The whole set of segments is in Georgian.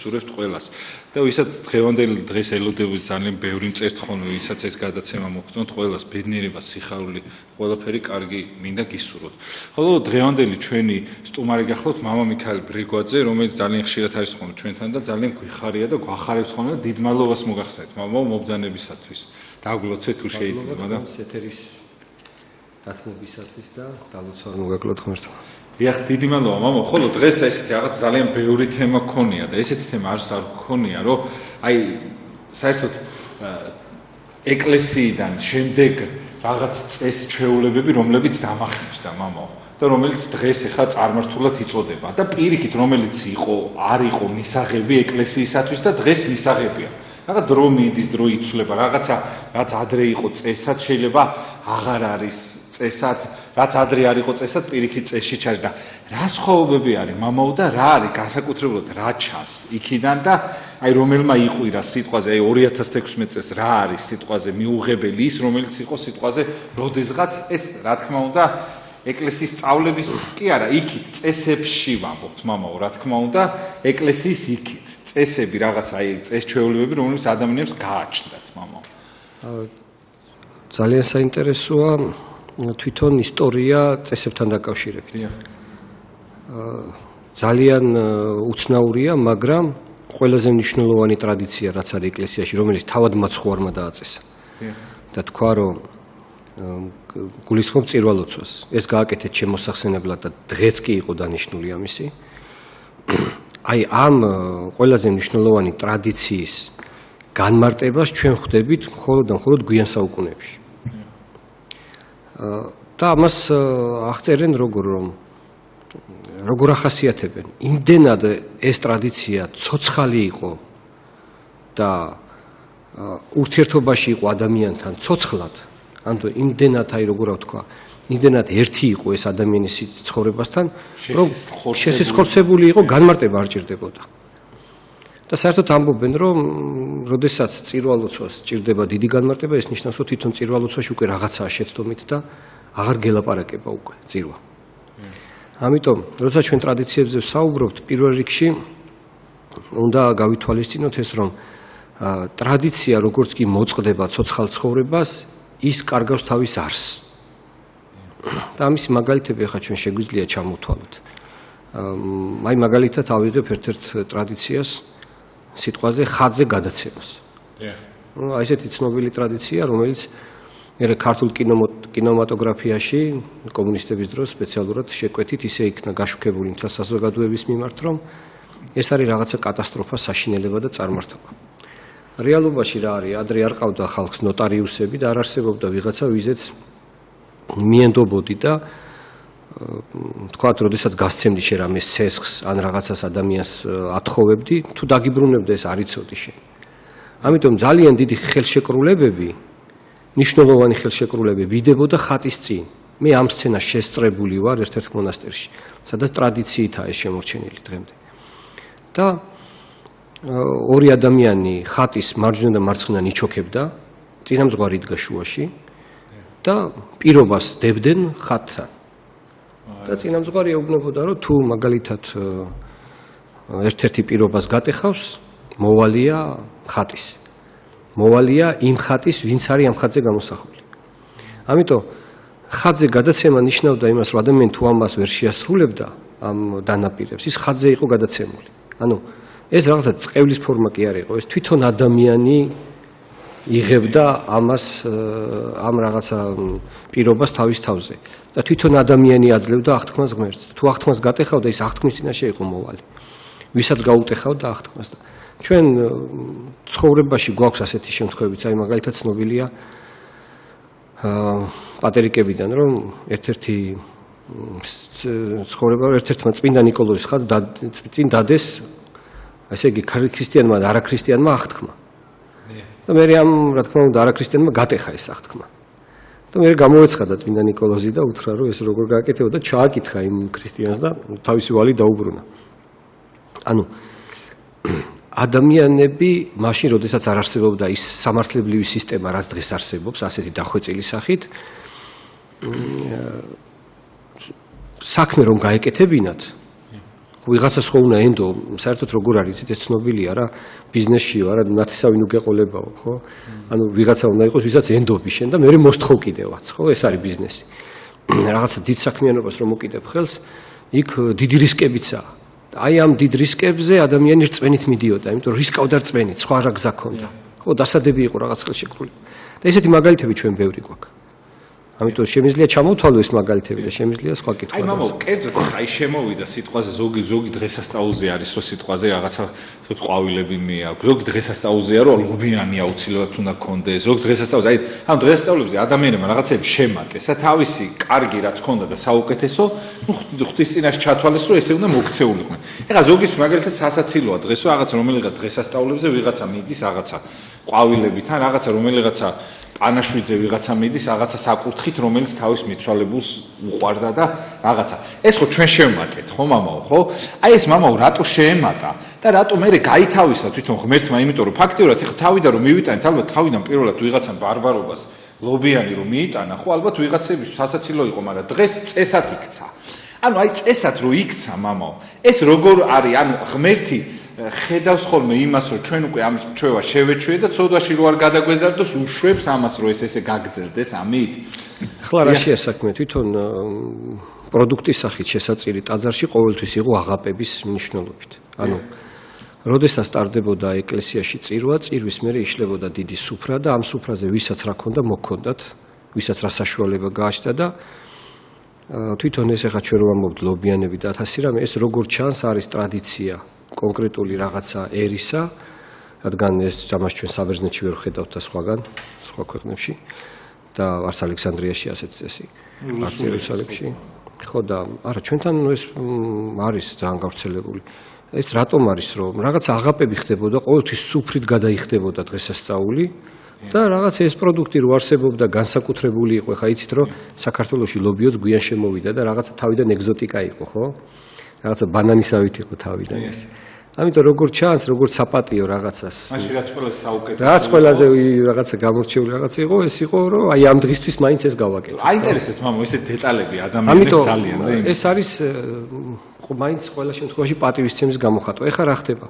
გისურვებთ ყველას. და ვისაც დღევანდელი დღეს ელოდებით ძალიან ბევრი მწერთ ხოლმე, ვისაც ეს გადაცემა მოგწონთ, ყველას ბედნიერება, სიხარული, ყველაფერი კარგი მინდა გისურვოთ. ხოლო დღევანდელი ჩვენი სტუმარი გახლავთ მამა მიქაელ ბრიგვაძე, რომელიც ძალიან ხშირად არის ხოლმე ჩვენთან და ძალიან გვიხარია და გვახარებს ხოლმე და დიდ მადლობას მოგახსენებთ მამაო მობრძანებისათვის. დაგვლოცეთ თუ შეიძლება და ეთერის დათმობისათვის და დალოცვა მოგაკლოთ ღმერთმა. დიახ, დიდი მადლობა მამაო. ხოლო დღეს ესეთი რაღაც ძალიან ბევრი თემა გქონია და ესეთი თემა არ გქონია, რომ აი საერთოდ ეკლესიიდან შემდეგ რაღაც წესჩვეულებები, რომლებიც დამახინჯდა მამაო და რომელიც დღეს ახლა წარმართულად იწოდება და პირიქით რომელიც არ იყო მისაღები ეკლესიისათვის და დღეს მისაღებია. რაღაც დრო მიდის, დრო იცვლება, რაღაცა რაც ადრე იყო წესად შეიძლება აღარ არის წესად, რაც ადრე არ იყო წესად პირიქით წესში ჩაჯდა და რა სხვაობები არის მამაო და რა არის განსაკუთრებულად რა ჩანს იქიდან და აი რომელმა იყვირა სიტყვაზე აი 2016 წელს რა არის სიტყვაზე მიუღებელი ის რომელიც იყო სიტყვაზე როდესღაც ეს რა თქმა უნდა ეკლესიის სწავლების კი არა იქით წესებში ვამბობთ მამაო რა თქმა უნდა ეკლესიის იქით წესები რაღაც აი წესჩვეულებები რომელიც ადამიანებს გააჩნდათ მამაო ძალიან საინტერესოა თვითონ ისტორია წესებთან დაკავშირებით. ძალიან უცნაურია, მაგრამ ყველაზე მნიშვნელოვანი ტრადიცია რაც არის ეკლესიაში, რომელიც თავად მაცხვარმა დააწესა. და თქვა, რომ გულისხმობ წირვალოცვას. ეს გააკეთეთ შემოსახსენებლად და დღეც კი იყო დანიშნული ამისი. აი ამ ყველაზე მნიშვნელოვანი ტრადიციის განმარტებას ჩვენ ხვდებით მხოლოდ და მხოლოდ გვიან საუკუნეებში. და ამას აღწერენ როგორ ახასიათებენ. იმდენად ეს ტრადიცია ცოცხალი იყო და ურთიერთობაში იყო ადამიანთან ცოცხლად. ანუ იმდენად აი როგორ ვთქვა, იმდენად ერთი იყო ეს ადამიანის ცხოვრებასთან, რომ შესისხორცებული იყო, განმარტება არ ჭირდებოდა. და საერთოდ ამბობენ, რომ როდესაც წირვალოცვას ჭირდება დიდი განმარტება, ეს ნიშნავს, რომ თვითონ წირვალოცვაში უკვე რაღაცაა შეცდომით და აღარ გელაპარაკება უკვე წირვა. ამიტომ, როცა ჩვენ ტრადიციებზე ვსაუბრობთ, პირველ რიგში უნდა გავითვალისწინოთ ეს, რომ ტრადიცია როგორც კი მოწყდება ცოცხალ ცხოვრებას, ის კარგავს თავის არსს. და ამის მაგალითები ახლა ჩვენ შეგვიძლია ჩამოვთვალოთ. აი მაგალითად ავიღებ ერთ-ერთ ტრადიციას სიტყვაზე ხატზე გადაცემას. აი ესეთი ცნობილი ტრადიცია, რომელიც მერე ქართულ კინემატოგრაფიაში კომუნისტების დროს სპეციალურად შეკვეთით ისე იქნა გაშუქებული მთელ საზოგადოების მიმართ, რომ ეს არის რაღაცა კატასტროფა, საშინელება და წარმართობა. რეალობაში რა არის? ადრე არ ყავდა ხალხს ნოტარიუსები და არ არსებობდა ვიღაცა, ვიზეც მიენდობოდი და თქვათ, როდესაც გასცემდი შე რამე სესხს ან რაღაცას ადამიანს ათხოვებდი, თუ დაგიბრუნებდა ეს არ იცოდი შენ. ამიტომ ძალიან დიდი ხელშეკრულებები, მნიშვნელოვანი ხელშეკრულებები ვიდებოდა ხატის წინ. მე ამ სცენას შესწრებული ვარ ერთ-ერთ მონასტერში, სადაც ტრადიციითაა ეს შემორჩენილი დღემდე. და ორი ადამიანი ხატის მარჯვენა და მარცხნიდან იჩოქებდა, წინამძღვარი იდგა შუაში და პირობას დებდნენ ხატთან. და წინამძღვარი ეუბნებოდა, რომ თუ მაგალითად ერთ-ერთი პირობას გატეხავს, მოვალია ხატის. მოვალია იმ ხატის, ვინც არის ამ ხატზე გამოსახული. ამიტომ ხატზე გადაცემა ნიშნავდა იმას, რომ ადამიანი თუ ამას ვერ შეასრულებდა ამ დანაპირებს, ის ხატზე იყო გადაცემული. ანუ ეს რაღაცა წყევლის ფორმა კი არ იყო, ეს თვითონ ადამიანი იღებდა ამას ამ რაღაცა პირობას თავის თავზე და თვითონ ადამიანი აძლევდა აღთქმას ღმერთს. თუ აღთქმას გატეხავდა, ის აღთქმის წინაშე იყო მოვალი. ვისაც გაუტეხავდა აღთქმას და ჩვენ ცხოვრებაში გვაქვს ასეთი შემთხვევებიც, აი მაგალითად ცნობილია პატერიკებიდან, რომ ერთ-ერთი ცხოვრება ერთ-ერთმა წმინდა ნიკოლოზის ხატს წინ დადეს, ესე იგი ქრისტიანმა და არაქრისტიანმა აღთქმა. და მე ამ რა თქმა უნდა არაქრისტიანმა გატეხა ეს აღთქმა. და მე გამოეცხადა წმინდა ნიკოლოზი და უთხრა, რომ ეს როგორ გააკეთებოდა და ჩააკითხა იმ ქრისტიანს და თავისი ვალი დაუბრუნა. ანუ ადამიანები მაშინ, როდესაც არ არსებობდა ის სამართლებრივი სისტემა, რაც დღეს არსებობს, ასეთი დახვეწილი სახით, საქმე რომ გაეკეთებინათ, ვიღაცას ხო უნდა ენდო, საერთოდ როგორ არის ეს ცნობილია რა, ბიზნესშიო არა, ნათესავი ნუ გეყოლებაო, ხო? ანუ ვიღაცა უნდა იყოს, ვისაც ენდობი შენ და მე მოსთხოვ კიდევაც, ხო? ეს არის ბიზნესი. რაღაცა დიდ საქმიანობას რომ მოკიდებ ხელს, იქ დიდი რისკებიცაა. აი ამ დიდ რისკებზე ადამიანი რწმენით მიდიოდა, იმიტომ რომ რისკავდა რწმენით, სხვა რა გზა ქონდა. ხო, დასადები იყო რაღაც ხელშეკრული. და ესეთი მაგალითები ჩვენ ბევრი გვაქვს. ამიტომ შემიძლია ჩამოვთვალო ეს მაგალითები და შემიძლია სხვა კითხვა. აი მამა, კერძოდ აი შემოვიდა სიტყვაზე ზოგი დღესასწაულზე არის რო სიტყვაზე რაღაცა ყვავილები მეაქვს. ზოგი დღესასწაულზეა რომ ლობიანი აუცილებლად უნდა გქონდეს. ზოგი დღესასწაულზე აი ამ დღესასწაულებზე ადამიანებმა რაღაცები შემატეს. თავისი კარგი რაც ქონდა და საუკეთესო, ნუ ღვთის წინაშე ჩათვალეს რომ ესე უნდა მოქცეულიყვნენ. ეხლა ზოგის მაგალითად სასაცილოა დღეს რომ რაღაც რომელიღაც დღესასწაულებზე ვიღაცა მიდის რაღაცა ყვავილებით ან რაღაცა რომელიღაცა პანაშვიძე ვიღაცა მიდის რაღაცა საკურთხით რომელიც თავის მიცვალებულს უყვარდა და რაღაცა ეს ხო ჩვენ შევმატეთ ხო მამაო ხო აი ეს მამაო რატო შეემატა და რატო მე გაითავისა თვითონ ღმერთმა იმიტომ რომ ფაქტიურად ეხა თავიდან რომ მივიტანეთ ალბათ თავიდან პირველად ვიღაცამ ბარბარობას ლობიანი რომ მიიტანა ხო ალბათ ვიღაცების სასაცილო იყო მაგრამ დღეს წესად იქცა ანუ აი წესად რო იქცა მამაო ეს როგორ არის ანუ ღმერთი ხედავს ხოლმე იმას რომ ჩვენ უკვე ამ ჩვევა შევეჩვიე და ცოდვაში რო არ გადაგვეზარდოს უშვებს ამას რომ ეს ესე გაგრძელდეს ამით ახლა რაშია საქმე თვითონ პროდუქტის სახით შესაწირი ტაძარში ყოველთვის იყო აღაპების მნიშვნელობით ანუ როდესაც ტარდებოდა ეკლესიაში წირვა წირვის მერე იშლებოდა დიდი სუფრა და ამ სუფრაზე ვისაც რა ქონდა მოქონდათ ვისაც რა საშუალება გააჩნდა და თვითონ ეს ახლა ჩვენ რომ ამბობთ ლობიანები და 1000 რამე ეს როგორ ჩანს არის ტრადიცია კონკრეტული რაღაცა ერისა, რადგან ეს ამას ჩვენ საბერძნეთში ვერ ხედავთ და სხვა ქვეყნებში და არც ალექსანდრიაში ასეთ წესი, არც იერუსალიმში. ხო და არა ჩვენთან ეს არის ძალიან გავრცელებული. ეს რატომ არის რომ რაღაცა აღაპები ხდებოდა, ყოველთვის სუფრით გადაიხდებოდა დღესასწაული და რაღაც ეს პროდუქტი რო არსებობდა განსაკუთრებული იყო, ხა იცით რომ საქართველოში ლობიოც გვიან შემოვიდა და რაღაცა თავიდან ეგზოტიკა იყო, ხო? რაღაცა ბანანისავით იყო თავიდან ეს. ამიტომ როგორ ჩანს, როგორც საპატიო რაღაცას. მაშინ რაც ყველაზე საუკეთესო. რაც ყველაზე რაღაცა გამორჩეული რაღაცა იყო, ეს იყო რომ აი ამ დღისთვის მაინც ეს გავაკეთე. აინტერესებს მამო, ესეთ დეტალები ადამიანებს ძალიან და ეს არის მაინც ყველა შემთხვევაში პატივისცემის გამოხატვა. ეხლა რა ხდება?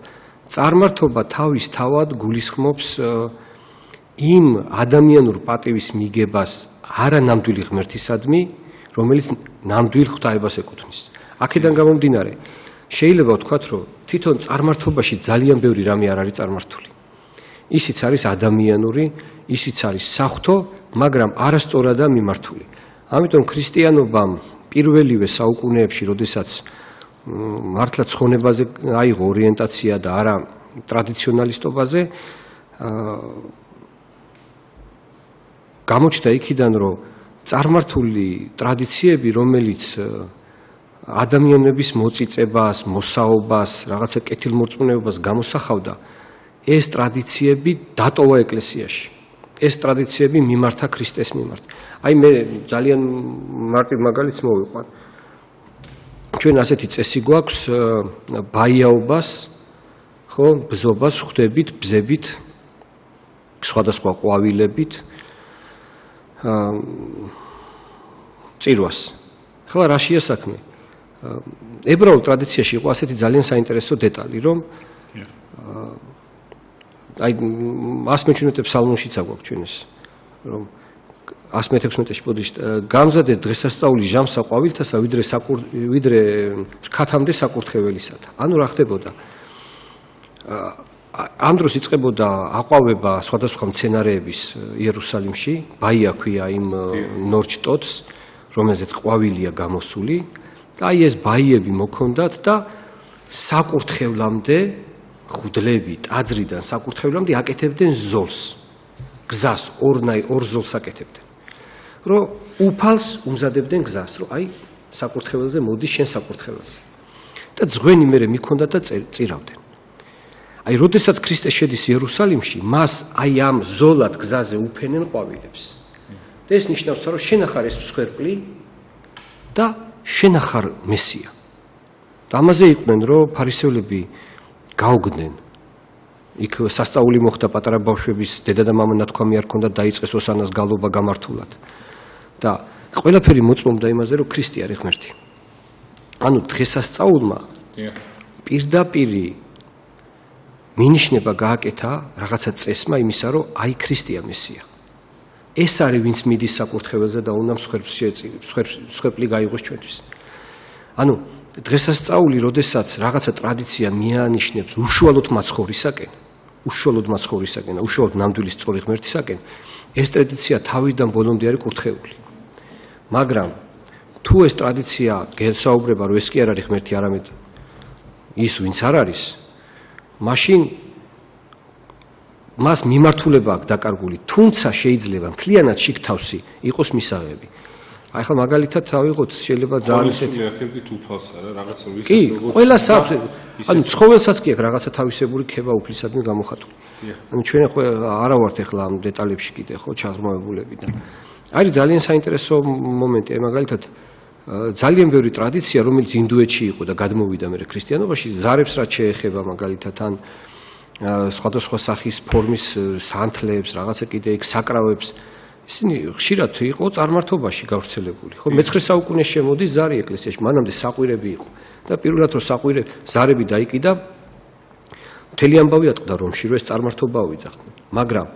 წარმართობა თავის თავად გულისხმობს იმ ადამიანურ პატივის მიგებას არანამდვილი ღმერთისადმი, რომელიც ნამდვილ ღვთაებას ეკუთვნის. აქედან გამომდინარე, შეიძლება ვთქვათ, რომ თვითონ წარმართობაში ძალიან ბევრი რამე არ არის წარმართული. ისიც არის ადამიანური, ისიც არის საღვთო, მაგრამ არასწორადაა მიმართული. ამიტომ ქრისტიანობამ პირველივე საუკუნეებში, როდესაც მართლა ცხონებაზე აიღო ორიენტაცია და არა ტრადიციონალისტობაზე, გამოჩნდა იქიდან, რომ წარმართული ტრადიციები, რომელიც ადამიანების მოწიწებას, მოსაობას, რაღაცა კეთილმორწმუნეობას გამოსახავდა, ეს ტრადიციები დატოვა ეკლესიაში. ეს ტრადიციები მიმართა ქრისტეს მიმართ. აი მე ძალიან მარტივ მაგალითს მოვიყვან. ჩვენ ასეთი წესი გვაქვს ბაიაობას, ხო, ბზობას ხვდებით, ბზებით, სხვადასხვა ყვავილებით, წირვას. ხლა რაშია საქმე? ებრაულ ტრადიციაში იყო ასეთი ძალიან საინტერესო დეტალი, რომ აი 117 ფსალმუშიც აგვაქვს ჩვენ ეს, რომ 116-ში პოდიშ გამზადე დღესასწაული ჟამსა ყვავილთასა, ვიდრე რქათამდე საკურთხეველისათა. ანუ რა ხდებოდა? ამ დროს იწყებოდა აყვავება სხვადასხვა მცენარეების იერუსალიმში, ბაია ქვია იმ ნორჩტოტს, რომელზეც ყვავილია გამოსული. და აი ეს ბაიები მოქონდათ და საკურთხევლამდე ხუდლები ტაძრიდან საკურთხევლამდე აკეთებდნენ ზოლს. გზას ორ ზოლს აკეთებდნენ. რომ უფალს უმზადებდნენ გზას, რომ აი საკურთხეველზე მოდი შენ საკურთხეველზე. და ძღვენი მერე მიქონდათ და წირავდნენ. აი როდესაც ქრისტე შედის იერუსალიმში, მას აი ამ ზოლად გზაზე უფენენ ყვავილებს. და ეს ნიშნავს, რომ შენ ახარ ეს მსხვერპლი და შენ ახარ მესია. და ამაზე იყვნენ, რომ ფარისევლები გაუგდნენ. იქ სასწაული მოხდა პატარა ბავშვების დედა და მამა ნათქვამი არ ქონდა დაიწყეს ოსანას გალობა გამართულად. და ყველაფერი მოწმობდა იმაზე, რომ ქრისტე არის ღმერთი. ანუ დღესასწაულმა პირდაპირ მინიშნება გააკეთა რაღაცა წესმა იმისა, რომ აი ქრისტია მესია. ეს არის ვინც მიდის საკურთხეველზე და უნდა მსხვერპლი გაიღოს ჩვენთვის. ანუ დღესასწაული, როდესაც რაღაცა ტრადიცია მიანიშნებს უშუალოდ მაცხოვრისაკენ, უშუალოდ ნამდვილი სწორი ღმერთისაკენ, ეს ტრადიცია თავიდან ბოლომდე არის კურთხეული. მაგრამ თუ ეს ტრადიცია გესაუბრება, რომ ეს კი არ არის ღმერთი, არამედ ის ვინც არ არის, მაშინ მას მიმართულება აქვს დაკარგული, თუმცა შეიძლება მთლიანად შიგთავსი იყოს მისაღები. აი ხა მაგალითად ავიღოთ, შეიძლება ძალიან ისეთი აქებით უფალს არა, რაღაცა ვისეთ კი, ყველას აქვს, ანუ ცხოველსაც კი აქვს რაღაცა თავისებური ქება უფლისადმი გამოხატული. ანუ ჩვენ არა ვართ ახლა ამ დეტალებში კიდე ხო ჩაღრმავებულები და არის ძალიან საინტერესო მომენტი, აი მაგალითად ძალიან ბევრი ტრადიცია, რომელიც ინდუეთში იყო და გადმოვიდა მერე ქრისტიანობაში, ზარებს რაც შეეხება მაგალითად ან სხვადასხვა სახის ფორმის სანთლებს, რაღაცა კიდე იქ საკრავებს, ისინი ხშირად იყო წარმართობაში გავრცელებული. ხო, მე-9 საუკუნეში შემოდის ზარი ეკლესიაში, მანამდე საყვირები იყო და პირველად რომ ზარები დაიკიდა, მთელი ამბავი ატყდა რომში, რომ ეს წარმართობა ავიძახდნენ. მაგრამ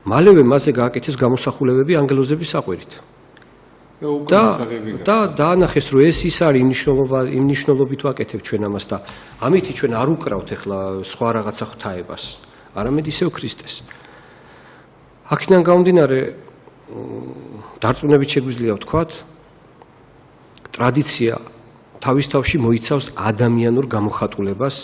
მალევე მასზე გააკეთეს გამოსახულებები ანგელოზების საყვირით. და დაანახეს, რომ ეს ის არის იმ ნიშნულობით ვაკეთებ ჩვენ ამას და ამით ჩვენ არ უკრავთ ახლა სხვა რაღაცა ღვთაებას, არამედ ისევ ქრისტეს. აქედან გამომდინარე, დარწმუნებით შეგვიძლია ვთქვათ, ტრადიცია თავის თავში მოიცავს ადამიანურ გამოხატულებას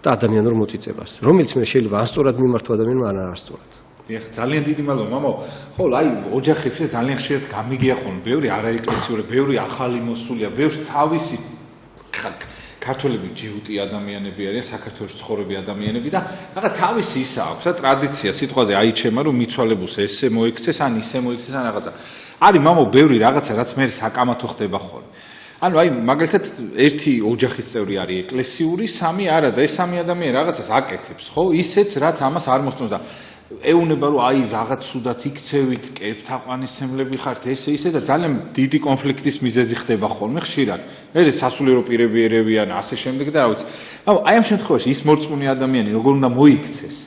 და ადამიანურ მოწიწებას, რომელიც მე შეიძლება ან სწორად მიმართო ადამიანმა, ან არასწორად. ძალიან დიდი მადლობა, მამაო. ხო, აი ოჯახებში ძალიან ხშირად გამიგია ხოლმე, ბევრი არაეკლესიური, ბევრი ახალი მოსულია, ბევრს თავისი ქართველები ჯიუტი ადამიანები არიან, საქართველოს ცხოვრები ადამიანები და რაღაც თავისი ისა აქვს და ტრადიცია, სიტყვაზე აიჩემა, რომ მიცვალებულს ესე მოიქცეს, ან ისე მოიქცეს, ან რაღაცა. არის მამაო, ბევრი რაღაცა, რაც მე საკამათო ხდება ხოლმე. ანუ აი მაგალითად ერთი ოჯახის წევრი არის ეკლესიური, სამი არა და ეს სამი ადამიანი რაღაცას აკეთებს, ხო? ისეც რაც ამას არ მოსწონს და ეუნება რომ აი რაღაც სუდათ იქცევით, კეფთაყვანისმცემლები ხართ, ესე ისე და ძალიან დიდი კონფლიქტის მიზეზი ხდება ხოლმე ხშირად. ეს სასულიერო პირები ერევიან, ასე შემდეგ და რა ვიცი. აი ამ შემთხვევაში ის მორწმუნე ადამიანი როგორ უნდა მოიქცეს?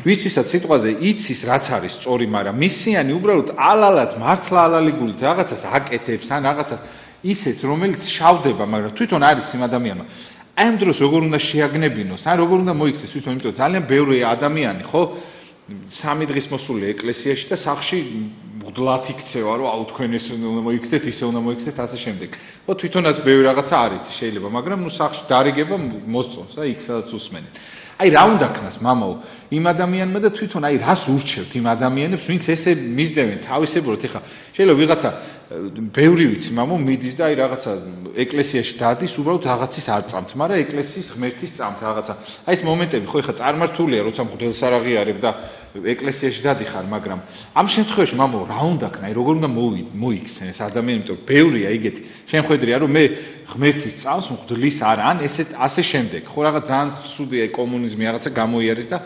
ვისთვისაც სიტყვაზე იცის რაც არის სწორი, მაგრამ მისიანი უბრალოდ ალალად მართლა ალალიგულით რაღაცას აკეთებს, ან რაღაცას ისეც რომელიც შავდება, მაგრამ თვითონ არის იმ ადამიანმა. აი ამ დროს როგორ უნდა შეაგნებინოს, ან როგორ უნდა მოიქცეს თვითონ, იმიტომ ძალიან ბევრი ადამიანი, ხო? 3 დღის მოსული ეკლესიაში და სახში მუდლად იქცევა, რომ აუ თქვენ ეს უნდა მოიქცეთ, ისე უნდა მოიქცეთ, ასე შემდეგ. ხო, თვითონაც ბევრი რაღაცა არის შეიძლება, მაგრამ ნუ სახში დარიგება მოსწონს, აი იქ სადაც უსმენენ. აი რა უნდა ქნას მამაო იმ ადამიანმა და თვითონ აი რას ურჩევთ იმ ადამიანებს, ვინც ესე მისდევენ თავისებურად, ეხლა შეიძლება ვიღაცა ბევრი ვიცი მამო მიდის და აი რაღაცა ეკლესიაში დადის, უბრალოდ რაღაცის არ წამთ, მაგრამ ეკლესიის ღმერთის წამთ რაღაცა. აი ეს მომენტები ხო ეხლა წარმართულია, როცა მღვდელს არ აღიარებ და ეკლესიაში დადიხარ, მაგრამ ამ შემთხვევაში მამო რა უნდა ქნა, აი როგორ უნდა მოიქცენ ეს ადამიანი, იმიტომ რომ ბევრია იგეთი. შემხედრია რომ მე ღმერთის წამს მღვდლის არ ან ასე შემდეგ. ხო რაღაც ძალიან ცუდია კომუნიზმი რაღაცა გამოიარეს და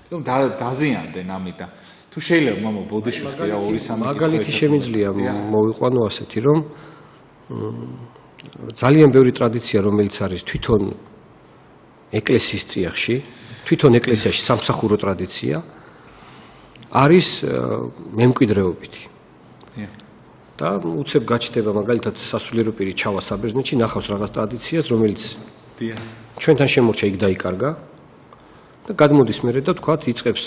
დაზიანდნენ ამით და თუ შეიძლება მამო ბოდიშვილი რა 2-3 მაგალითი შემიძლია მოვიყვანო ასეთი რომ ძალიან ბევრი ტრადიცია რომელიც არის თვითონ ეკლესიის წიაღში, თვითონ ეკლესიაში სამსახურო ტრადიცია არის მემკვიდრეობითი. და უცებ გაჩნდება მაგალითად სასულიერო პირი ჩავა საბერძნეთში, ნახავს რაღაც ტრადიციას, რომელიც ჩვენთან შემორჩა, იქ დაიკარგა და გადმოდის მერე და თქვათ იწყებს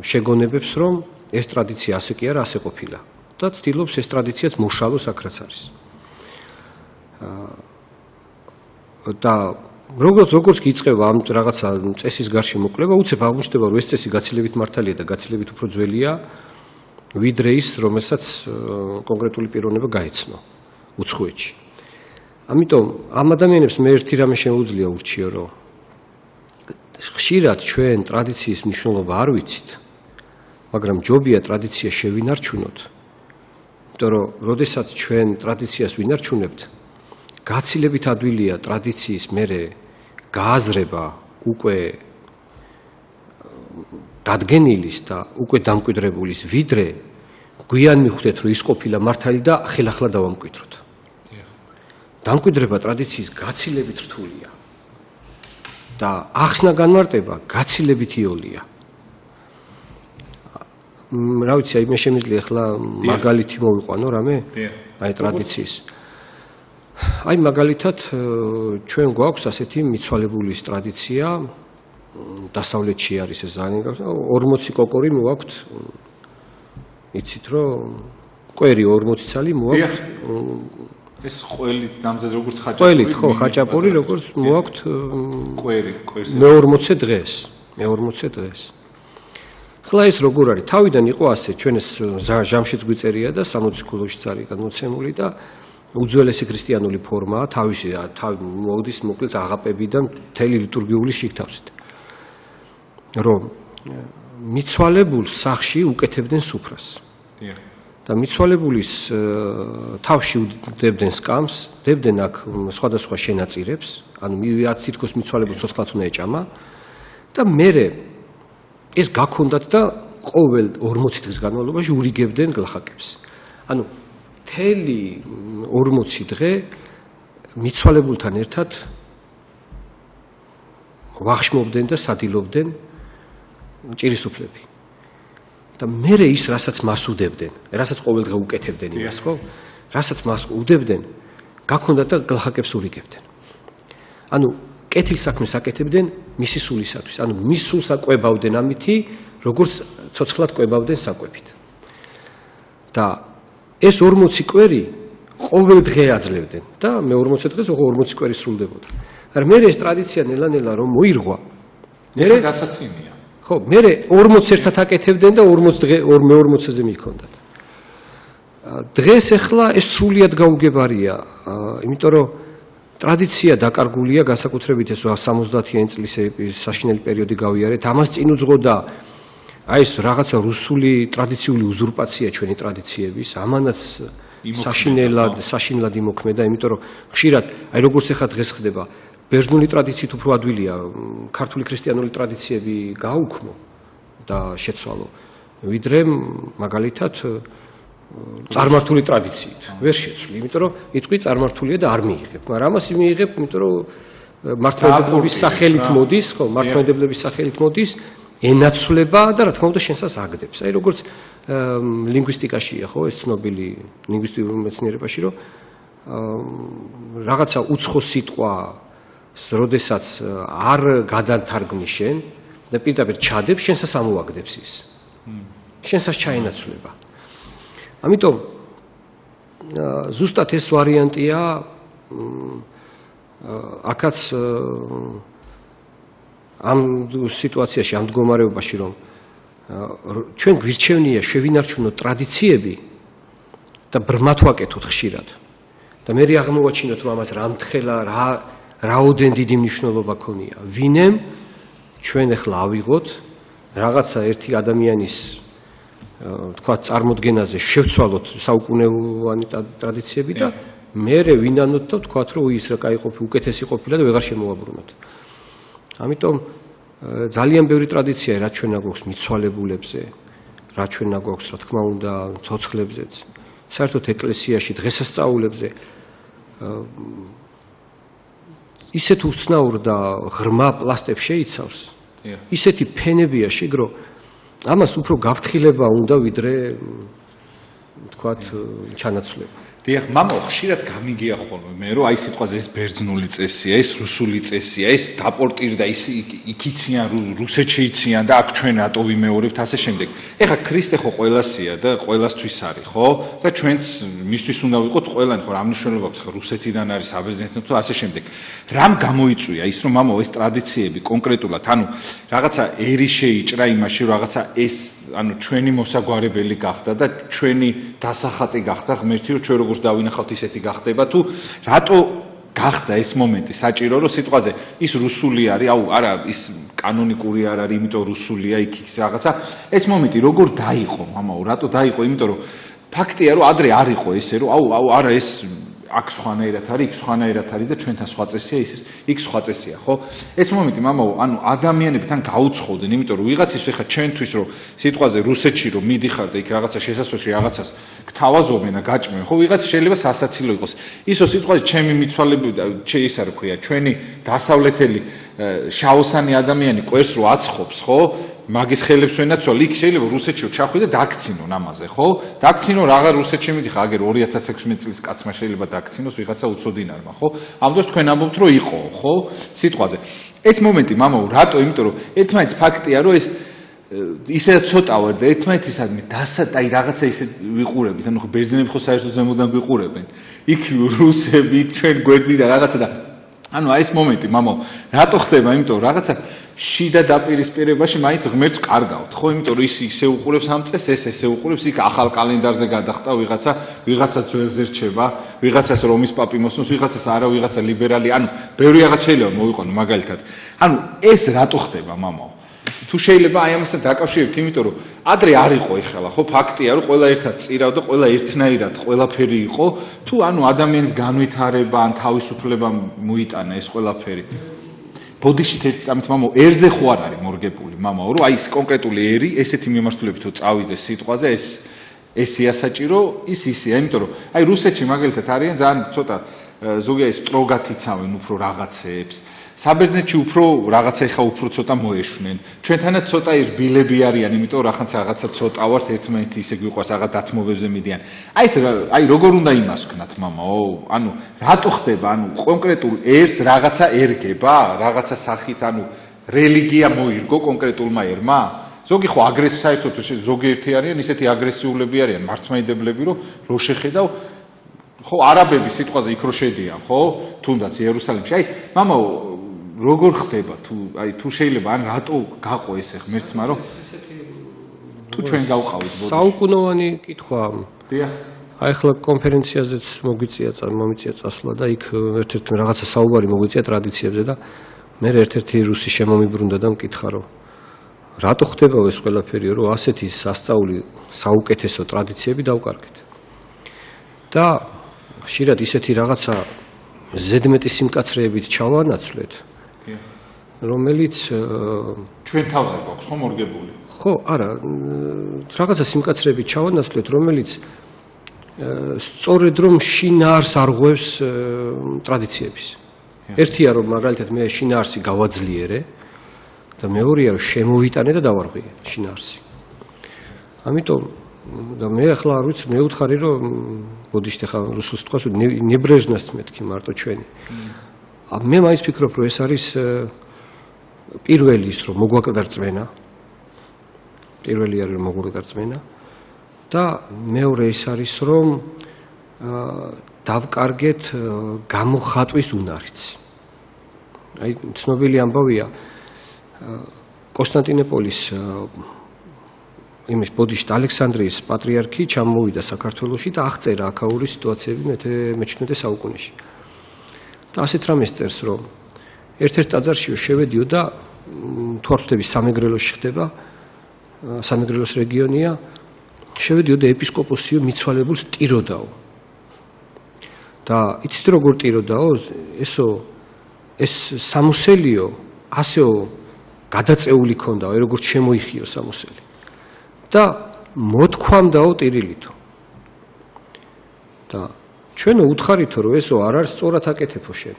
შეგონებებს, რომ ეს ტრადიცია ასე კი არა, ასე ყოფილა და ცდილობს ეს ტრადიციაც მოშალოს აქ რაც არის. და როგორც კი იწყება ამ რაღაცა წესის გარშემო მოკვლევა, უცებ აღმოჩნდება, რომ ეს წესი გაცილებით მართალია და გაცილებით უფრო ძველია, ვიდრე ის, რომელსაც კონკრეტული პიროვნება გაეცნო უცხოეთში. ამიტომ ამ ადამიანებს მე ერთი რამე შეუძლია ურჩიო, რომ ხშირად ჩვენ ტრადიციის მნიშვნელობა არ ვიცით, მაგრამ ჯობია ტრადიცია შევინარჩუნოთ, იმიტომ რომ როდესაც ჩვენ ტრადიციას ვინარჩუნებთ, გაცილებით ადვილია ტრადიციის მერე გააზრება უკვე დადგენილის და უკვე დამკვიდრებულის, ვიდრე გვიან მიხვდეთ, რომ ის ყოფილა მართალი და ხელახლა დავამკვიდროთ. დამკვიდრება ტრადიციის გაცილებით რთულია და ახსნა განმარტება გაცილებით იოლია. რა ვიცი, აი მე შემიძლია ახლა მაგალითი მოვიყვანო რამე? აი ტრადიციის. აი მაგალითად ჩვენ გვაქვს ასეთი მიცვალებულის ტრადიცია, დასავლეთში არის ეს ძალიან გავს. 40 კოკორი მოვაქვთ. იცით რომ კვერი 40 ცალი მოვაქვთ. ეს ყველით დამზად როგორც ხაჭაპური. ყველით ხო, ხაჭაპური როგორც მოვაქვთ კვერს. მე-40 დღეს. მე-40 დღეს. ხლა ეს როგორ არის? თავიდან იყო ასე, ჩვენ ეს ჟამშიც გვიწერია და 60 კულოშიც არის განმოცემული და უძველესი ქრისტიანული ფორმაა, თავი მოდის მოკლედ აღაპები და მთელი ლიტურგიული შიგთავსით. რომ მიცვალებულს სახში უკეთებდნენ სუფრას. და მიცვალებულის თავში უდებდნენ სკამს, დებდნენ აქ სხვადასხვა შენაწირებს, ანუ თითქოს მიცვალებულს ცოცხლად უნდა ეჭამა და მერე ეს გაქონდათ და ყოველ 40 დღის განმავლობაში ურიგებდნენ გლახაკებს. ანუ მთელი 40 დღე მიცვალებულთან ერთად ვახშმობდნენ და სადილობდნენ ჭირისუფლები. და მერე ის, რასაც მას უდებდნენ, რასაც ყოველ დღე უკეთებდნენ იმას, ხო? რასაც მას უდებდნენ, გაქონდათ და გლახაკებს ურიგებდნენ. ანუ კეთილსაქმეს აკეთებდნენ მისი სულისათვის. ანუ მის სულს აკვებავდნენ ამითი, როგორც ცოცხლად კვებავდნენ საკვებით. და ეს 40 კვერი ყოველ დღე აძლევდნენ და მე 40 დღეს 40 კვერი სრულდებოდა. მაგრამ მე ეს ტრადიცია ნელა-ნელა რომ მოირღვა, მე დასაცინია. ხო, მე 40 ერთად აკეთებდნენ და 40 დღე მე 40-ზე მიქონდათ. დღეს ახლა ეს სრულიად გაუგებარია, იმიტომ რომ ტრადიცია დაკარგულია, განსაკუთრებით ეს 70-იანი წლის საშინელი პერიოდი გავიარეთ, ამას წინ უძღოდა აი ეს რაღაცა რუსული ტრადიციული უზურპაცია ჩვენი ტრადიციების, ამანაც საშინლად იმოქმედა, იმიტომ რომ ხშირად, აი როგორც ახლა დღეს ხდება, ბერძნული ტრადიციით უფრო ადვილია ქართული ქრისტიანული ტრადიციები გააუქმო და შეცვალო, ვიდრე მაგალითად წარმართული ტრადიციით ვერ შეცვლი, იმიტომ რომ იტყვი წარმართულია და არ მიიღებ, მაგრამ ამას მიიღებ, იმიტომ რომ მართლმადიდებლობის სახელით მოდის, ხო, მართლმადიდებლობის სახელით მოდის, ენაცვლება და რა თქმა უნდა შენსაც აგდებს. აი როგორც ლინგვისტიკაშია, ხო, ეს ცნობილი ლინგვისტიკურ მეცნიერებაში, რომ რაღაცა უცხო სიტყვა როდესაც არ გადათარგმნი შენ და პირდაპირ ჩადებს, შენსაც ამოაგდებს ის. შენსაც ჩაენაცვლება. ამიტომ ზუსტად ეს ვარიანტია აქაც ამ სიტუაციაში, ამ მდგომარეობაში, რომ ჩვენ გვირჩევნია შევინარჩუნოთ ტრადიციები და ბრმად ვაკეთოთ ხშირად. და მე აღმოვაჩინოთ, რომ ამას რამთხელა რაოდენ დიდი მნიშვნელობა ქონია. ვინემ ჩვენ ახლა ავიღოთ რაღაცა ერთი ადამიანის თქვა წარმოდგენაზე შევცვალოთ საუკუნოვანი ტრადიციები და მერე ვინანოთ და თქვათ, რომ ის რა კაი უკეთესი ყოფილა და ვეღარ შემოვაბრუნოთ. ამიტომ ძალიან ბევრი ტრადიციაა, რაც ჩვენა გვაქვს მიცვალებულებზე, რაც ჩვენა გვაქვს, რა თქმა უნდა, ცოცხლებზეც, საერთოდ ეკლესიაში დღესასწაულებზე. ისეთ უცნაურ და ღრმა პლასტებს შეიცავს. ისეთი ფენებია შიგრო, ამას უფრო გაფრთხილება უნდა, ვიდრე თქვათ, ჩანაცვლება. დიახ, მამა ხშირად გამიგია ხოლმე მე, რომ აი სიტყვაზე ეს ბერძნული წესია, ეს რუსული წესია, ეს დაპორტირდა, ის იქიციან, რუსეთში იციან და აქ ჩვენ რატო ვიმეორებთ ასე შემდეგ. ეხლა ქრისტე ხო ყველასია და ყველასთვის არის, ხო? და ჩვენც მისთვის უნდა ვიყოთ ყველანი, ხო, რა მნიშვნელობა აქვს, რუსეთიდან არის, საბერძნეთიდან თუ ასე შემდეგ. რამ გამოიწვია ის, რომ მამა ეს ტრადიციები კონკრეტულად, ანუ რაღაცა ერი შეიჭრა იმაში, რომ რაღაცა ეს ანუ ჩვენი მოსაგვარებელი გახდა და ჩვენი დასახატი გახდა ღმერთი, რომ ჩვენ როგორც დავინახავთ ისეთი გახდება თუ რატო გახდა ეს მომენტი საჭირო რომ სიტყვაზე ის რუსული არის, აუ არა ის კანონიკური არ არის, იმიტომ რუსულია იქ რაღაცა ეს მომენტი როგორ დაიყო მამაო, რატო დაიყო, იმიტომ რომ ფაქტია რომ ადრე არ იყო ესე რომ აუ არა ეს აქ სხვანაირად არის, იქ სხვანაირად არის და ჩვენთან სხვა წესია, იქ სხვა წესია, ხო? ეს მომენტი, მამაო, ანუ ადამიანები თან გაუცხოდნენ, იმიტომ რომ ვიღაცის ეხა ჩვენთვის რომ სიტყვაზე რუსეთში რომ მიდიხარ და იქ რაღაცა შესასვლელში რაღაცას გთავაზობენ და გაჭმენ, ხო, ვიღაც შეიძლება სასაცილო იყოს. ისო სიტყვაზე ჩემი მიცვალები და ის არ ქვია, ჩვენი დასავლეთელი შაოსანი ადამიანი კვერს რო აცხობს, ხო? მაგის ხელებს ვენაცვალ, იქ შეიძლება რუსეთში ჩახვი და დაგცინონ ამაზე, ხო? დაგცინონ რაღა რუსეთში მიდიხარ, აგერ 2016 წლის კაცმა შეიძლება დაგცინოს ვიღაცა უცოდინარმა, ხო? ამ დროს თქვენ ამბობთ რომ იყო, ხო? სიტყვაზე. ეს მომენტი, მამაო, რატო? იმიტომ რომ ერთმანეთს ფაქტია, რომ ეს ისე ცოტა ვარ და ერთმანეთისადმი აი რაღაცა ისე ვიყურებით, ანუ ხო ბერძნები ხო საერთოდ ზემოდან ვიყურებენ. იქ რუსები, ჩვენ გვერდი და რაღაცა და ანუ აი ეს მომენტი, მამაო, რატო ხდება? იმიტომ რომ რაღაცა შიდა დაპირისპირებაში მაინც ღმერთს კარგავთ, ხო? იმიტომ რომ ის ისე უყურებს ამ წესს, ეს ესე უყურებს, იქ ახალ კალენდარზე გადახტა ვიღაცა ძველზე რჩება, ვიღაცას რომის პაპი მოსწონს, ვიღაცას არა, ვიღაცა ლიბერალი, ანუ ბევრი რაღაც შეიძლება მოვიყვანო მაგალითად. ანუ ეს რატო ხდება, მამაო? თუ შეიძლება აი ამასთან დაკავშირებთ, იმიტომ რომ ადრე არ იყო ეხლა, ხო, ფაქტია, რომ ყველა ერთად წირავდა, ყველა ერთნაირად, ყველაფერი იყო, თუ ანუ ადამიანის განვითარება ან თავისუფლება მოიტანა ეს ყველაფერი. ბოდიშით ერთ წამით, მამაო, ერზე ხო არ არის მორგებული, მამაო, რომ აი ეს კონკრეტული ერი, ესეთი მიმართულებით თუ წავიდეს სიტყვაზე, ესია საჭირო, ისია, იმიტომ რომ აი რუსეთში მაგალითად არიან ძალიან ცოტა ზოგიერთი სტროგად იცავენ უფრო რაღაცეებს. საბერძნეთში უფრო რაღაცა ეხა უფრო ცოტა მოეშვნენ. ჩვენთანაც ცოტა რბილები არიან, იმიტომ რომ რაღაცა ცოტა ვართ ერთმანეთი ისე გვიყვას რაღაც დათმობებზე მიდიან. აი როგორ უნდა იმას ვქნათ, მამაო? ანუ რატო ხდება? ანუ კონკრეტულ ერს რაღაცა ერგება, რაღაცა სახით, ანუ რელიგია მოირგო კონკრეტულმა ერმა? ზოგი ხო საერთოდ ზოგიერთი არიან ისეთი აგრესიულები არიან, მართლმადიდებლები, რომ რო შეხედავ ხო არაბები სიტყვაზე იქ რო შედიან, ხო? თუნდაც იერუსალიმში. აი, მამაო, როგორ ხდება თუ შეიძლება ან რატო გაყო ესე ღმერთმა რომ თუ ჩვენ გავყავით ბოდიში საუკუნოვანი კითხვა. დიახ. აი ახლა კონფერენციაზეც მომიწია წასვლა და იქ ერთ-ერთი რაღაცა საუბარი მოგვიწია ტრადიციებზე და მე ერთ-ერთი რუსი შემომიბრუნდა და მკითხა რომ რატო ხდება ეს ყველაფერი რომ ასეთი სასწაული საუკეთესო ტრადიციები დავკარგეთ. და ხშირად ისეთი რაღაცა ზედმეტი სიმკაცრეებით ჩავანაცვლეთ, რომელიც ჩვენ თავზე გვაქვს ხო მორგებული? ხო, არა, რაღაცა სიმკაცრეებით ჩავანაცვლეთ, რომელიც სწორედ რომ შინაარს არღვევს ტრადიციების. ერთია რომ მაგალითად მე შინაარსი გავაძლიერე და მეორეა რომ შემოვიტანე და დავარღვიე შინაარსი. ამიტომ და მე ახლა არ ვიცი, მე ვუთხარი რომ ბოდიშით ახლა რუსულ სიტყვას ნებრეჟნას მეთქი მარტო ჩვენი. მე მაინც ვფიქრობ რომ ეს არის პირველი ის რომ მოგვაკლდა რწმენა. პირველი არის რომ მოგვაკლდა რწმენა და მეორე ის არის რომ დავკარგეთ გამოხატვის უნარიც. აი ცნობილი ამბავია კონსტანტინოპოლის იმის ბოდიშით ალექსანდრიის პატრიარქი ჩამოვიდა საქართველოში და აღწერა აქაური სიტუაციები მე-17 საუკუნეში. და ასეთ რამეს წერს რომ ერთ-ერთ ტაძარშიო შევედიო და თუ არ ვთქვი სამეგრელოში ხდება, სამეგრელოს რეგიონია, შევედიო და ეპისკოპოსიო მიცვალებულს ტიროდაო. და იცით როგორ ტიროდაო? ეს სამუსელიო ასეო გადაწეული ქონდაო, როგორც შემოიხიო სამუსელი. და მოთქვამდაო ტირილითო. და ჩვენო უთხარითო რომ ესო არ არის სწორად აკეთებო შენ.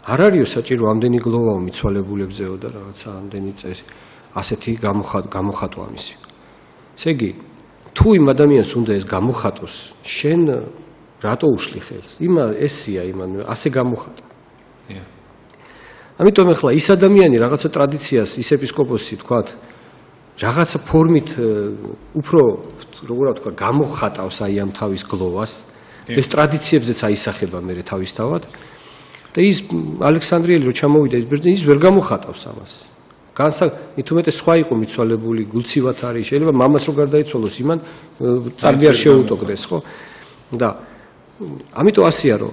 არ არისო საჭირო ამდენი გლოვაო მიცვალებულებზეო და რაღაცა ამდენი წესი ასეთი გამოხატვა ამისი. ესე იგი, თუ იმ ადამიანს უნდა ეს გამოხატოს, შენ რატო უშლი ხელს? ესია იმან ასე გამოხატა. ამიტომ ახლა ის ადამიანი რაღაცა ტრადიციას, ის ეპისკოპოსი თქვათ, რაღაცა ფორმით უფრო როგორ ვთქვა, გამოხატავს აი ამ თავის გლოვას. ეს ტრადიციებზეც აისახება მე თავისთავად. და ის ალექსანდრიელი რო ჩამოვიდა ის ბერძენი, ის ვერ გამოხატავს ამას. მithumetes სხვა იყო მიცვალებული, გულცივად არის, შეიძლება მამაც რო გარდაიცვალოს, იმან წარგი არ შეუტოქდეს, ხო? და ამიტომ ასია რომ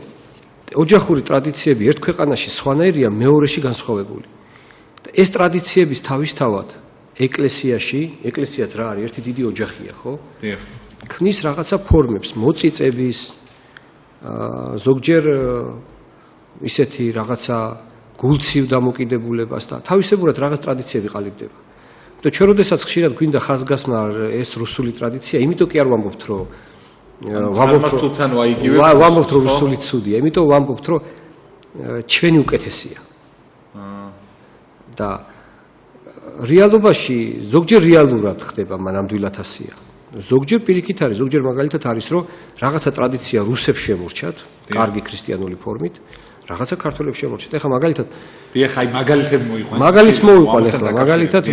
ოჯახური ტრადიციები ერთ ქვეყანაში სხვანაირია, მეორეში განსხვავებული. და ეს ტრადიციების თავისთავად ეკლესიაც რა არის, ერთი დიდი ოჯახია, ხო? დიახ. ქმნის რაღაცა ფორმებს, მოწიწების, ზოგჯერ ისეთი რაღაცა გულცივ დამოკიდებულებას და თავისებურად რაღაც ტრადიციები ყალიბდება. იმიტომ ჩვენ როდესაც ხშირად გვინდა ხაზგასმა ეს რუსული ტრადიცია, იმიტომ კი არ ვამბობთ, რომ ვამბობთ, რომ რუსული ცუდია, იმიტომ ვამბობთ, რომ ჩვენი უკეთესია. და რეალობაში ზოგჯერ რეალურად ხდება მანამდვილად ასია. ზოგჯერ პირიქით არის, ზოგჯერ მაგალითად არის, რომ რაღაცა ტრადიცია რუსებს შემორჩათ, კარგი ქრისტიანული ფორმით, რაღაცა ქართველებს შემორჩათ. ეხლა მაგალითად აი მაგალითები მოიყვანეთ. მაგალითს მოვიყვან ეხლა, მაგალითად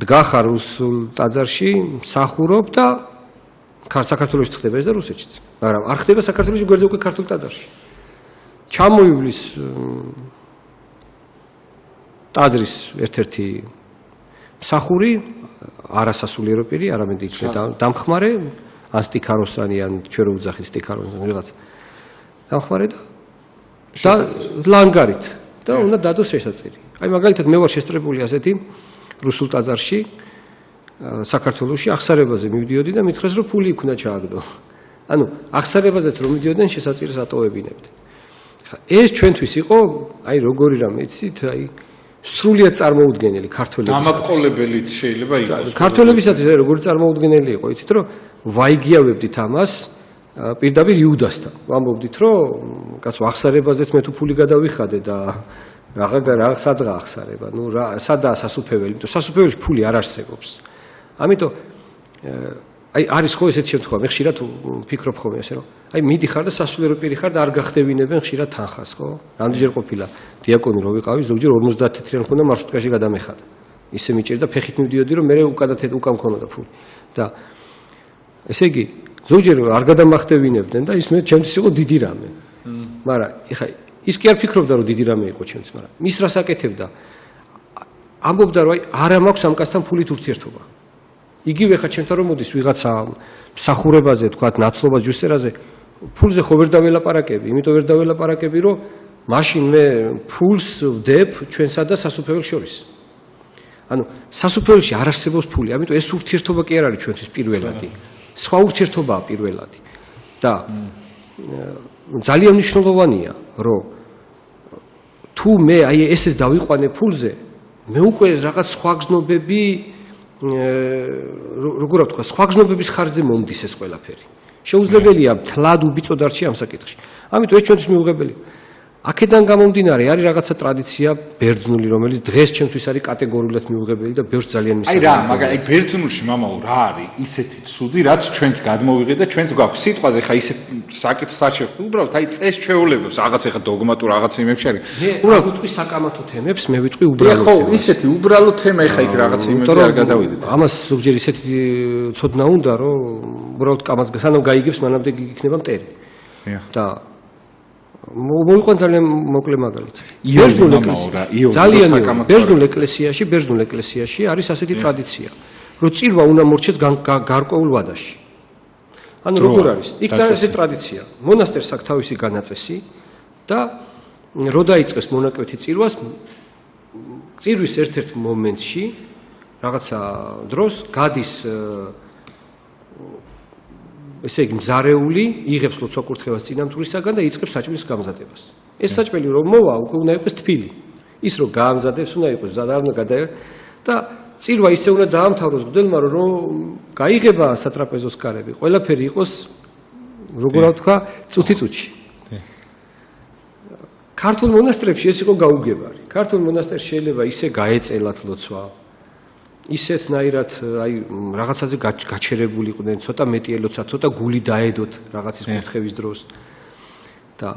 დგახა რუსულ ტაძარში, მსახურობ და საქართველოში ხდება ეს და რუსეთშიც. მაგრამ არ ხდება საქართველოში გვერდზე უკვე ქართულ ტაძარში. ჩამოივლის ტაძრის ერთ-ერთი მსახური, არასასულიერო პირი, არამედ იქნება დამხმარე, ან სტიქაროსანი, ან ჩვენ რო ვძახით სტიქაროსანი რაღაც დამხმარე და ლანგარით და უნდა დადოს შესაწირი. აი მაგალითად მე ვარ შესწრებული ასეთი რუსულ ტაძარში საქართველოში აღსარებაზე მივდიოდი და მითხრეს რომ ფული იქ უნდა ჩააგდო. ანუ აღსარებაზეც რომ მივდიოდნენ შესაწირს ატოვებინებდნენ. ხა ეს ჩვენთვის იყო აი როგორი რამე იცით აი სრულიად წარმოუდგენელი ქართველებისთვის. დამაბყოლებელიც შეიძლება იყოს. ქართველებისათვის აი როგორი წარმოუდგენელი იყო, იცით რომ ვაიგიავებდით ამას პირდაპირ იუდასთან. ვამბობდით რომ კაცო აღსარებაზეც მე თუ ფული გადავიხადე და რაღაც სადღა აღსარება. ნუ რა სადაა სასუფეველი? იმიტომ სასუფეველში ფული არ არსებობს. ამიტომ აი არის ხო ესეთი შემთხვევა, მე ხშირად ვფიქრობ ხოლმე ასე რომ აი მიდიხარ და სასულიერო პირი ხარ და არ გახდევინებენ ხშირად თანხას, ხო? რამდენჯერ ყოფილა დიაკონი რო ვიყავი, ზოგჯერ 50 თეთრიანი მქონდა მარშრუტკაში გადამეხადა. ისე მიჭირდა ფეხით მივდიოდი რომ მე უკან მქონოდა ფული. და ესე იგი ზოგჯერ არ გადამახდევინებდნენ და ის მე ჩემთვის იყო დიდი რამე. მაგრამ ეხა ის კი არ ფიქრობდა რომ დიდი რამე იყო ჩემთვის, მაგრამ მის რას აკეთებდა? ამბობდა რომ აი არა მაქვს ამ კაცთან ფულით ურთიერთობა. იგივე ხა ჩემთან რომ მოდის ვიღაცა მსახურებაზე, თქვათ, ნათლობას ჯუსტერაზე, ფულზე ხო ვერ დაველაპარაკები, იმიტომ ვერ დაველაპარაკები, რომ მაშინ მე ფულს ვდებ ჩვენსა და სასუფეველს შორის. ანუ სასუფეველში არ არსებობს ფული, ამიტომ ეს ურთიერთობა კი არ არის ჩვენთვის პირველადი. სხვა ურთიერთობაა პირველადი. და ძალიან მნიშვნელოვანია, რომ თუ მე აი ესეც დავიყვანე ფულზე, მე უკვე რაღაც სხვა გზნობები როგორ ვთქვა, სხვა გზნობების ხარჯზე მომდის ეს ყველაფერი. შეუძლებელია თლად უბიწოდარჩი ამ საკითხში. ამიტომ ეს ჩვენთვის მიუღებელი. აქედან გამომდინარე არის რაღაცა ტრადიცია ბერძნული, რომელიც დღეს ჩვენთვის არის კატეგორიულად მიუღებელი და ბევრს ძალიან მისაღებია. აი რა, მაგრამ აი ბერძნულში მამაო რა არის ისეთი ცუდი, რაც ჩვენც გადმოვიღეთ და ჩვენც გვაქვს სიტყვაზე ხა ისეთ საკითხს არ შევხვდით. უბრალოდ აი წესჩვეულებებს, რაღაც ეხა დოგმატურ რაღაც იმებში არის. უბრალოდ ვიტყვი საკამათო თემებს, მე ვიტყვი უბრალოდ თემებს. ხო, ისეთი უბრალოდ თემა ეხა იქ რაღაც იმებში არ გადავიდეთ. ამას ზოგჯერ ისეთი ცოდნა უნდა, რომ უბრალოდ კამას სანამ გაიგებს, მანამდე იქნება მტერი. და მოიყვან ძალიან მოკლე მაგალითი. ბერძნულ ეკლესიაში არის ასეთი ტრადიცია, რომ წირვა უნდა მორჩეს გარკვეულ ვადაში. ანუ როგორ არის? იქ არის ეს ტრადიცია. მონასტერს აქვს თავისი განაწესი და რო დაიწყეს მონაკვეთი წირვას, წირვის ერთ-ერთ მომენტში რაღაცა დროს გადის ესე იგი მზარეული იღებს ლოცვა-კურთხევას წინამძღვრისაგან და იწყებს საჭმლის გამზადებას. ეს საჭმელი რომ მოვა, უკვე უნდა იყოს თბილი. ის რომ გაამზადებს, უნდა იყოს მზად, არ უნდა გადაიღო და წირვა ისე უნდა დაამთავროს მღვდელმა, რომ გაიღება სატრაპეზოს კარები, ყველაფერი იყოს როგორ ვთქვა, წუთი-წუთში. ქართულ მონასტრებში ეს იყო გაუგებარი. ქართულ მონასტერში შეიძლება ისე გაეწელათ ლოცვა ისეთნაირად აი რაღაცაზე გაჩერებული იყვნენ, ცოტა მეტი ელოცა, ცოტა გული დაედოთ რაღაცის კურთხევის დროს. და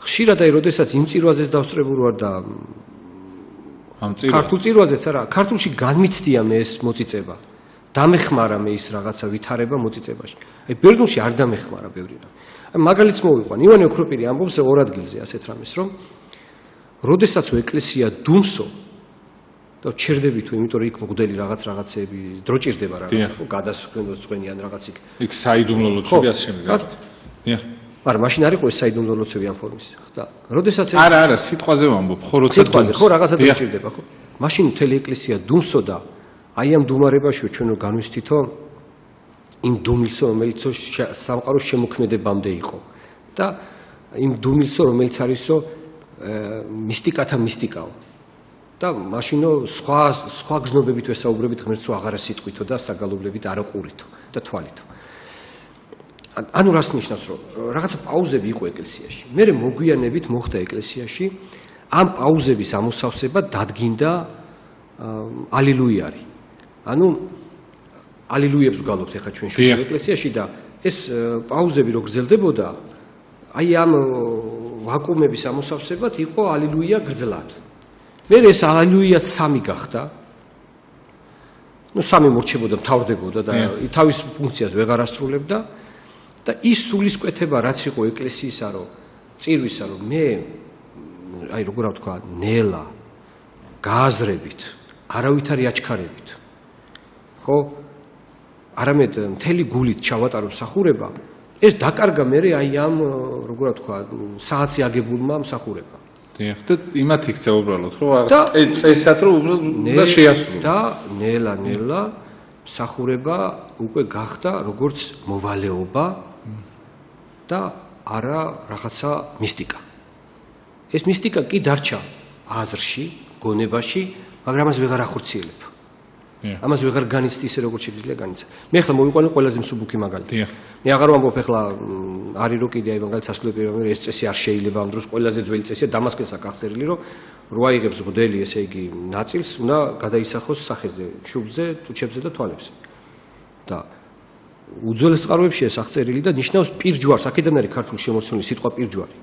ხშირად აი როდესაც იმ წირვაზეც დავსწრებული ვარ და ამ ქართულ წირვაზეც არა, ქართულში განმიცდია მე ეს მოწიწება. დამეხმარა მე ის რაღაცა ვითარება მოწიწებაში. აი ბერძნულში არ დამეხმარა ბევრი რამ. აი მაგალითს მოვიყვან, ივანე ოქროპირი ამბობს ორ ადგილზე ასეთ რამეს, რომ როდესაც ეკლესია დუმსო და ჩერდები თუ იმიტომ რომ იქ მღვდელი რაღაცეები დრო ჭირდება რაღაც ხო გადასვენოს წვენიან რაღაც იქ საიდუმლო ლოცვები ასე შემდეგ რა. დიახ. არა, მაშინ არ იყო ეს საიდუმლო ლოცვები ამ ფორმის. ხა, როდესაც არა, სიტყვაზე ვამბობ, ხო როცა სიტყვაზე ხო რაღაცა დრო ჭირდება, ხო? მაშინ მთელი ეკლესია დუმსო და აი ამ დუმარებაშიო ჩვენ რო განვისთითო იმ დუმილსო, რომელიც სამყაროს შემოქმედებამდე იყო და იმ დუმილსო რომელიც არისო მისტიკათა მისტიკაო და მაშინო სხვა გზნობებით ვესაუბრებით ღმერთსო აღარა სიტყვითო და საგალობლებით არა ყურითო და თვალითო. ანუ რას ნიშნავს რომ რაღაცა პაუზები იყო ეკლესიაში. მე მოგვიანებით მოხდა ეკლესიაში ამ პაუზების ამოსავსება დადგინდა ალილუიარი. ანუ ალილუიებს ვგალობთ ახლა ჩვენ შუა ეკლესიაში და ეს პაუზები რო გრძელდებოდა აი ამ ვაკუუმების ამოსავსებად იყო ალილუია გრძლად. მე ეს ალილუია 3 გახდა. ნუ 3 მორჩებოდა, მთავრდებოდა და თავის ფუნქციას ვეღარ ასრულებდა და ის სულისკვეთება რაც იყო ეკლესიისა რომ წირვისა რომ მე აი როგორ ვთქვა ნელა გააზრებით არავითარი აჩქარებით ხო არამედ მთელი გულით ჩავატარო მსახურება ეს დაკარგა მე აი ამ როგორ ვთქვა საათი აგებულმა მსახურება დიახ და იმათ იქცა უბრალოდ რომ წესად რომ უნდა შეასრულო და ნელა მსახურება უკვე გახდა როგორც მოვალეობა და არა რაღაცა მისტიკა ეს მისტიკა კი დარჩა აზრში გონებაში მაგრამ ამას ვეღარ ახორციელებ ამას ვეღარ განიცდი ისე როგორც შეიძლება განიცა მე ახლა მოვიყვანე ყველაზე მსუბუქი მაგალითი მე აღარ ვამბობ ახლა არის რო კიდე აი მაგალითად სასულიერო ეს წესი არ შეიძლება ამ დროს ყველაზე ძველი წესია დამასკენსა გახსერილი რომ რო აიღებს მღვდელი ესე იგი ნაწილს უნდა გადაისახოს სახეზე შუბლზე ტუჩებზე და თვალებზე და უძველეს წყაროებში ეს აღწერილი და ნიშნავს პირჯვარს აქედან არის ქართულ შემორჩენილი სიტყვა პირჯვარი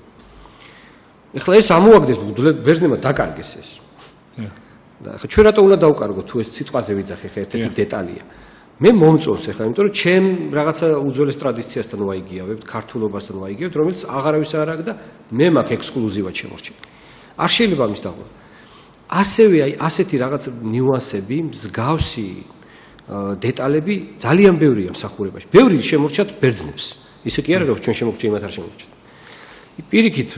ეხლა ეს ამოაგდეს ბერძნებმა დაკარგეს ეს და ხა ჩვენ რატო უნდა დავკარგოთ თუ ეს სიტყვაზე ვიძახე ხა ერთ-ერთი დეტალია მე მომწონს ახლა იმიტომ რომ ჩემ რაღაცა უძველეს ტრადიციასთან ვაიგიავებთ ქართულობასთან ვაიგიავებთ რომელიც აღარავის არ აქვს და მე მაქვს ექსკლუზივად შემორჩენილი არ შეიძლება ამის დაღვა ასევე აი ასეთი რაღაც ნიუანსები მსგავსი დეტალები ძალიან ბევრია მსახურებაში ბევრი შემორჩათ ბერძნებს ისე კი არა რომ ჩვენ შემოგჭი იმათ არ შემორჩათ პირიქით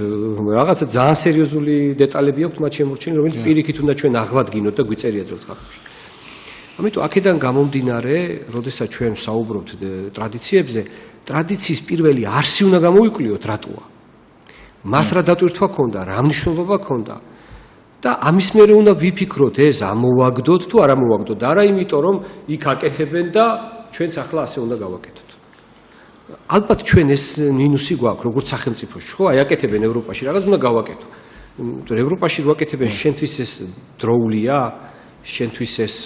რაღაცა ძალიან სერიოზული დეტალები აქვს მათ შემორჩენილი რომელიც პირიქით უნდა ჩვენ აღვადგინოთ და გვიწერია ძველ წყაროებში ამიტომ აქედან გამომდინარე როდესაც ჩვენ საუბრობთ ტრადიციებზე ტრადიციის პირველი არსი უნდა გამოვიკვლიოთ რატოა მას რა დატვირთვა ქონდა რა მნიშვნელობა ქონდა და ამის მერე უნდა ვიფიქროთ ეს ამოვაგდოთ თუ არ ამოვაგდოთ არა იმიტომ რომ იქ აკეთებენ და ჩვენც ახლა ასე უნდა გავაკეთოთ ალბათ ჩვენ ეს მინუსი გვაქვს როგორც სახელმწიფოში ხო აი აკეთებენ ევროპაში რაღაც უნდა გავაკეთო ევროპაში ვაკეთებენ შენთვის ეს დროულია შენთვის ეს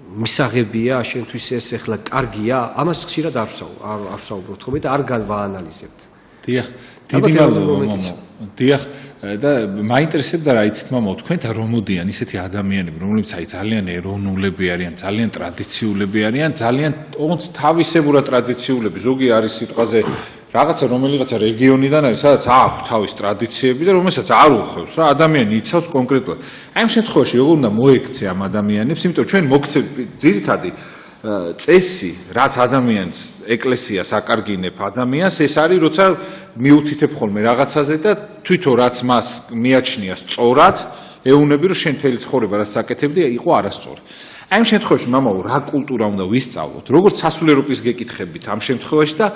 მისაღებია შენთვის ეს ახლა კარგია ამას ხშირად არ ვსაუბრობთ ხოლმე და არ განვაანალიზებთ დიახ დიდი მადლობა დიახ და მაინტერესებდა რა იცით მამაო თქვენთან რომ მოდიან ისეთი ადამიანები რომლებიც აი ძალიან ეროვნულები არიან ძალიან ტრადიციულები არიან ძალიან ოღონდ თავისებურად ტრადიციულები ზოგი არის სიტყვაზე რაღაცა რომელიღაცა რეგიონიდან არის სადაც აქვს თავის ტრადიციები და რომელსაც არ უხევს რა ადამიანი იცავს კონკრეტულად აი ამ შემთხვევაში როგორ უნდა მოექცე ამ ადამიანებს იმიტომ რომ ჩვენ მოგცემ ძირითადი წესი რაც ადამიანს ეკლესიას აკარგინებ ადამიანს ეს არის როცა მიუთითებ ხოლმე რაღაცაზე და თვითონ რაც მას მიაჩნია სწორად ეუნები რომ შენ თელი ცხოვრება რაც აკეთებდი იყო არასწორი აი ამ შემთხვევაში მამაო რა კულტურა უნდა ვისწავლოთ როგორც სასულიერო პირს გეკითხებით ამ შემთხვევაში და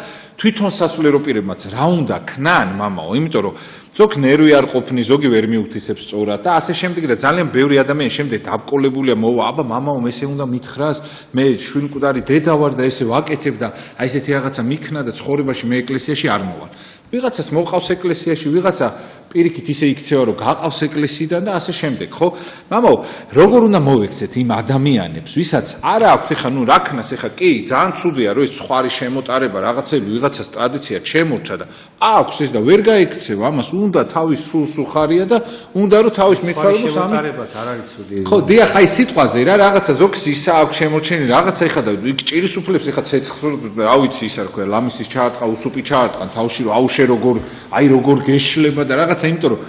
თვითონ სასულიერო პირებმაც რა უნდა ქნან მამაო იმიტომ რომ ზოგს ნერვი არ ყოფნის ზოგი ვერ მიუთითებს სწორად და ასე შემდეგ და ძალიან ბევრი ადამიანი შემდეგ დაბკოლებულია მოვა აბა მამაო ესე უნდა მითხრას მე შვინკვდარი დედა ვარ და ესე ვაკეთებ და აი ესეთი რაღაცა მიქნა და ცხოვრებაში მე ეკლესიაში არ მოვალ ვიღაცას მოყავს ეკლესიაში ვიღაცა პირიქით ისე იქცევა რომ გაყავს ეკლესიიდან და ასე შემდეგ ხო მამაო როგორ უნდა მოვექცეთ იმ ადამიანებს ვისაც არა აქვს ეხა ნუ რა ქნას ეხა კი ძალიან ცუდია რომ ეს ხვარი შემოტარება რაღაცები ვიღაცას ტრადიცია შემორჩა და აქვს ეს და ვერ გაექცევა ამას უნდა თავის სულს უხარია და უნდა რომ თავის მიცვალებულს ამიტარებაც არ არის ცუდი ხო დიახ აი სიტყვაზე რა რაღაცა ზოგს ისა აქვს შემორჩენილი რაღაცა ეხა და იქ ჭირის უფლებს ეხა ცეცხლს რა ვიცი ისა რქვა ლამისის ჩაარტყა უსუპი ჩაარტყან თავში რომ აუშე როგორ აი როგორ გეშლება და რაღაცა იმიტომ რომ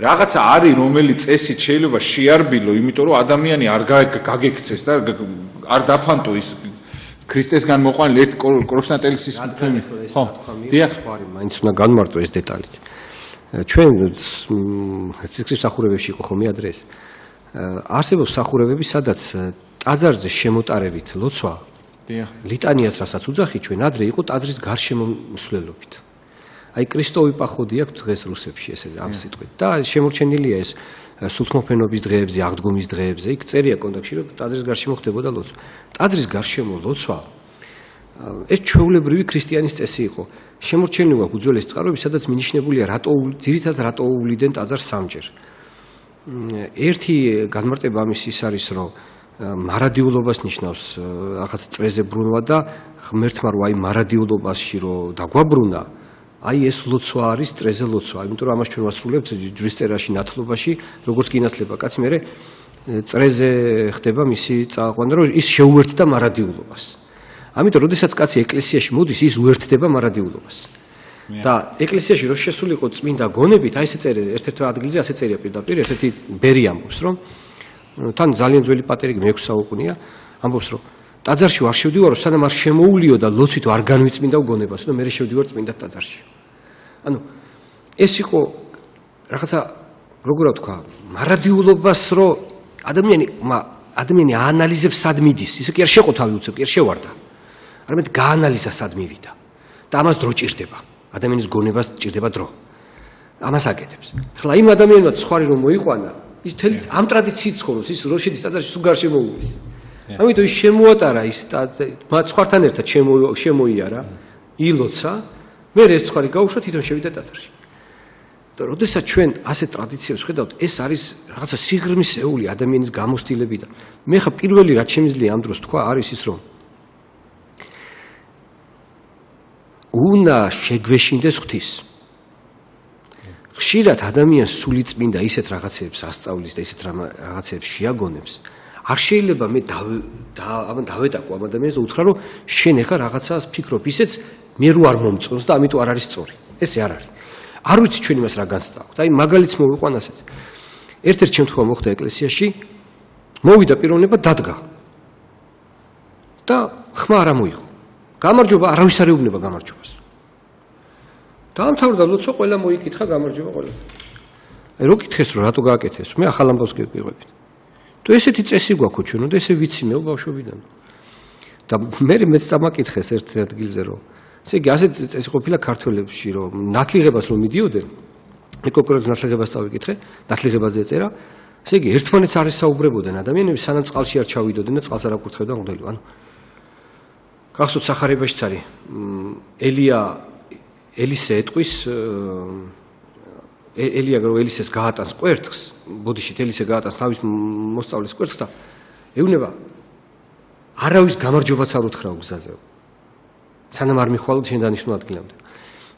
რაღაცა არის რომელიც წესით შეიძლება შეარბილო იმიტომ რომ ადამიანი არ გაგექცეს და არ დაფანტო ის ქრისტესგან მოყვანილი ერთ კროშნატელისის ხო დიახ მაინც უნდა განმარტო ეს დეტალით ჩვენ ციხის მსახურებებში იყო ხომ ადრეს არსებობს მსახურებები სადაც ტაძარზე შემოტარებით ლოცვა დიახ ლიტანიას რასაც უძახი ჩვენ ადრე იყო ტაძრის გარშემო მსვლელობით აი კრისტოვი პახვოდი აქვს დღეს რუსებში ესე ამ სიტყვით და შემორჩენილია ეს სულთმოფენობის დღეებზე, აღდგომის დღეებზე, იქ წერია კონტაქტში, რომ ტაძრის გარშემო ხდებოდა ლოცვა. ტაძრის გარშემო ლოცვა ეს ჩვეულებრივი ქრისტიანის წესი იყო. შემორჩენილი აქვს უძველესი წყაროები, სადაც მინიშნებულია ძირითადად რატო უვლიდნენ ტაძარს სამჯერ. ერთი განმარტება ამის ის არის, რომ მარადიულობას ნიშნავს რაღაც წრეზე ბრუნვა და ღმერთმა რო აი მარადიულობაში რო დაგვაბრუნა, აი ეს ლოცვა არის წრეზე ლოცვა, იმიტომ რომ ამას ჩვენ ვასრულებთ ჯვრის ნათლობაში, როგორც გინათლება კაცი, მე წრეზე ხდება მისი წაყვანა, რომ ის შეუერთდა მარადიულობას. ამიტომ როდესაც კაცი ეკლესიაში მოდის, ის უერთდება მარადიულობას. და ეკლესიაში რო შესულიყო წმინდა გონებით, აი ესე წერია ერთ-ერთ ადგილზე ასე წერია პირდაპირ, ერთ-ერთი ბერი ამბობს, რომ თან ძალიან ძველი პატერი 6 საუკუნეა, ამბობს, რომ ტაძარში არ შევდივარო, სანამ არ შემოულიო და ლოცვით არ განვიწმინდა გონებას, და მე შევდივარ წმინდა ტაძარში. ანუ ეს იყო რაღაცა როგორ ვთქვა, მარადიულობას რო ადამიანი აანალიზებს სად მიდის, ისე კი არ შეყო თავი უცებ, კი არ შევარდა. არამედ გაანალიზა სად მივიდა და ამას დრო ჭირდება. ადამიანის გონებას ჭირდება დრო. ამას აკეთებს. ახლა იმ ადამიანმა ცხვარი რომ მოიყვანა, ის თელი ამ ტრადიციით ცხოვრობს, ის რო შედის ტაძარში სულ გარშემო უვის. ამიტომ ის შემოატარა ის ცხვართან ერთად შემოიარა, ილოცა, მე ეს ცხვარი გაუშვა, თვითონ შევიდა ტაძარში. და როდესაც ჩვენ ასე ტრადიციებს ხედავთ, ეს არის რაღაცა სიღრმისეული ადამიანის გამოცდილებიდან. მე ხა პირველი რაც შემიძლია ამ დროს თქვა არის ის, რომ უნდა შეგვეშინდეს ღვთის. ხშირად ადამიანს სულიწმინდა ისეთ რაღაცებს ასწავლის და ისეთ რაღაცებს შეაგონებს. არ შეიძლება მე დავეტაკო ამ ადამიანს და უთხრა რომ შენ ეხა რაღაცას ფიქრობ, ისეც მე რო არ მომწონს და ამიტომ არ არის სწორი. ესე არ არის. არ ვიცი ჩვენ იმას რა განცდა აქვს. აი მაგალითს მოვიყვან ასეც. ერთ-ერთ შემთხვევა მოხდა ეკლესიაში, მოვიდა პიროვნება დადგა. და ხმა არ მოიღო. გამარჯობა, არავის არ ეუბნება გამარჯვებას. დაამთავრდა ლოცვა, ყველა მოიკითხა გამარჯობა ყველა. აი რო კითხეს რომ რატო გააკეთეს, მე ახალ ამბავს გიყვებით. თუ ესეთი წესი გვაქვს ჩვენ, და ესე ვიცი მე ბავშვობიდან. და მეც დამაკითხეს ერთ ადგილზე რომ ესე იგი ასეთი წესი ყოფილა ქართველებში, რომ ნათლიღებას რომ მიდიოდნენ, მე კონკრეტულად ნათლიღებას წავიკითხე, ნათლიღებაზე ეწერა, ესე იგი ერთმანეთს არ ესაუბრებოდნენ ადამიანები, სანამ წყალში არ ჩავიდოდნენ და წყალს არ აკურთხებდნენ მღვდელი. ანუ გახსოვთ სახარებაშიც არის ელისე ეტყვის ელია რო ელისეს გაატანს კვერთხს, ბოდიშით ელისე გაატანს თავის მოსწავლეს კვერთხს და ეუბნება არავის გამარჯვებაც არ უთხრაო გზაზე. სანამ არ მიხვალოთ შენ დანიშნულ ადგილამდე.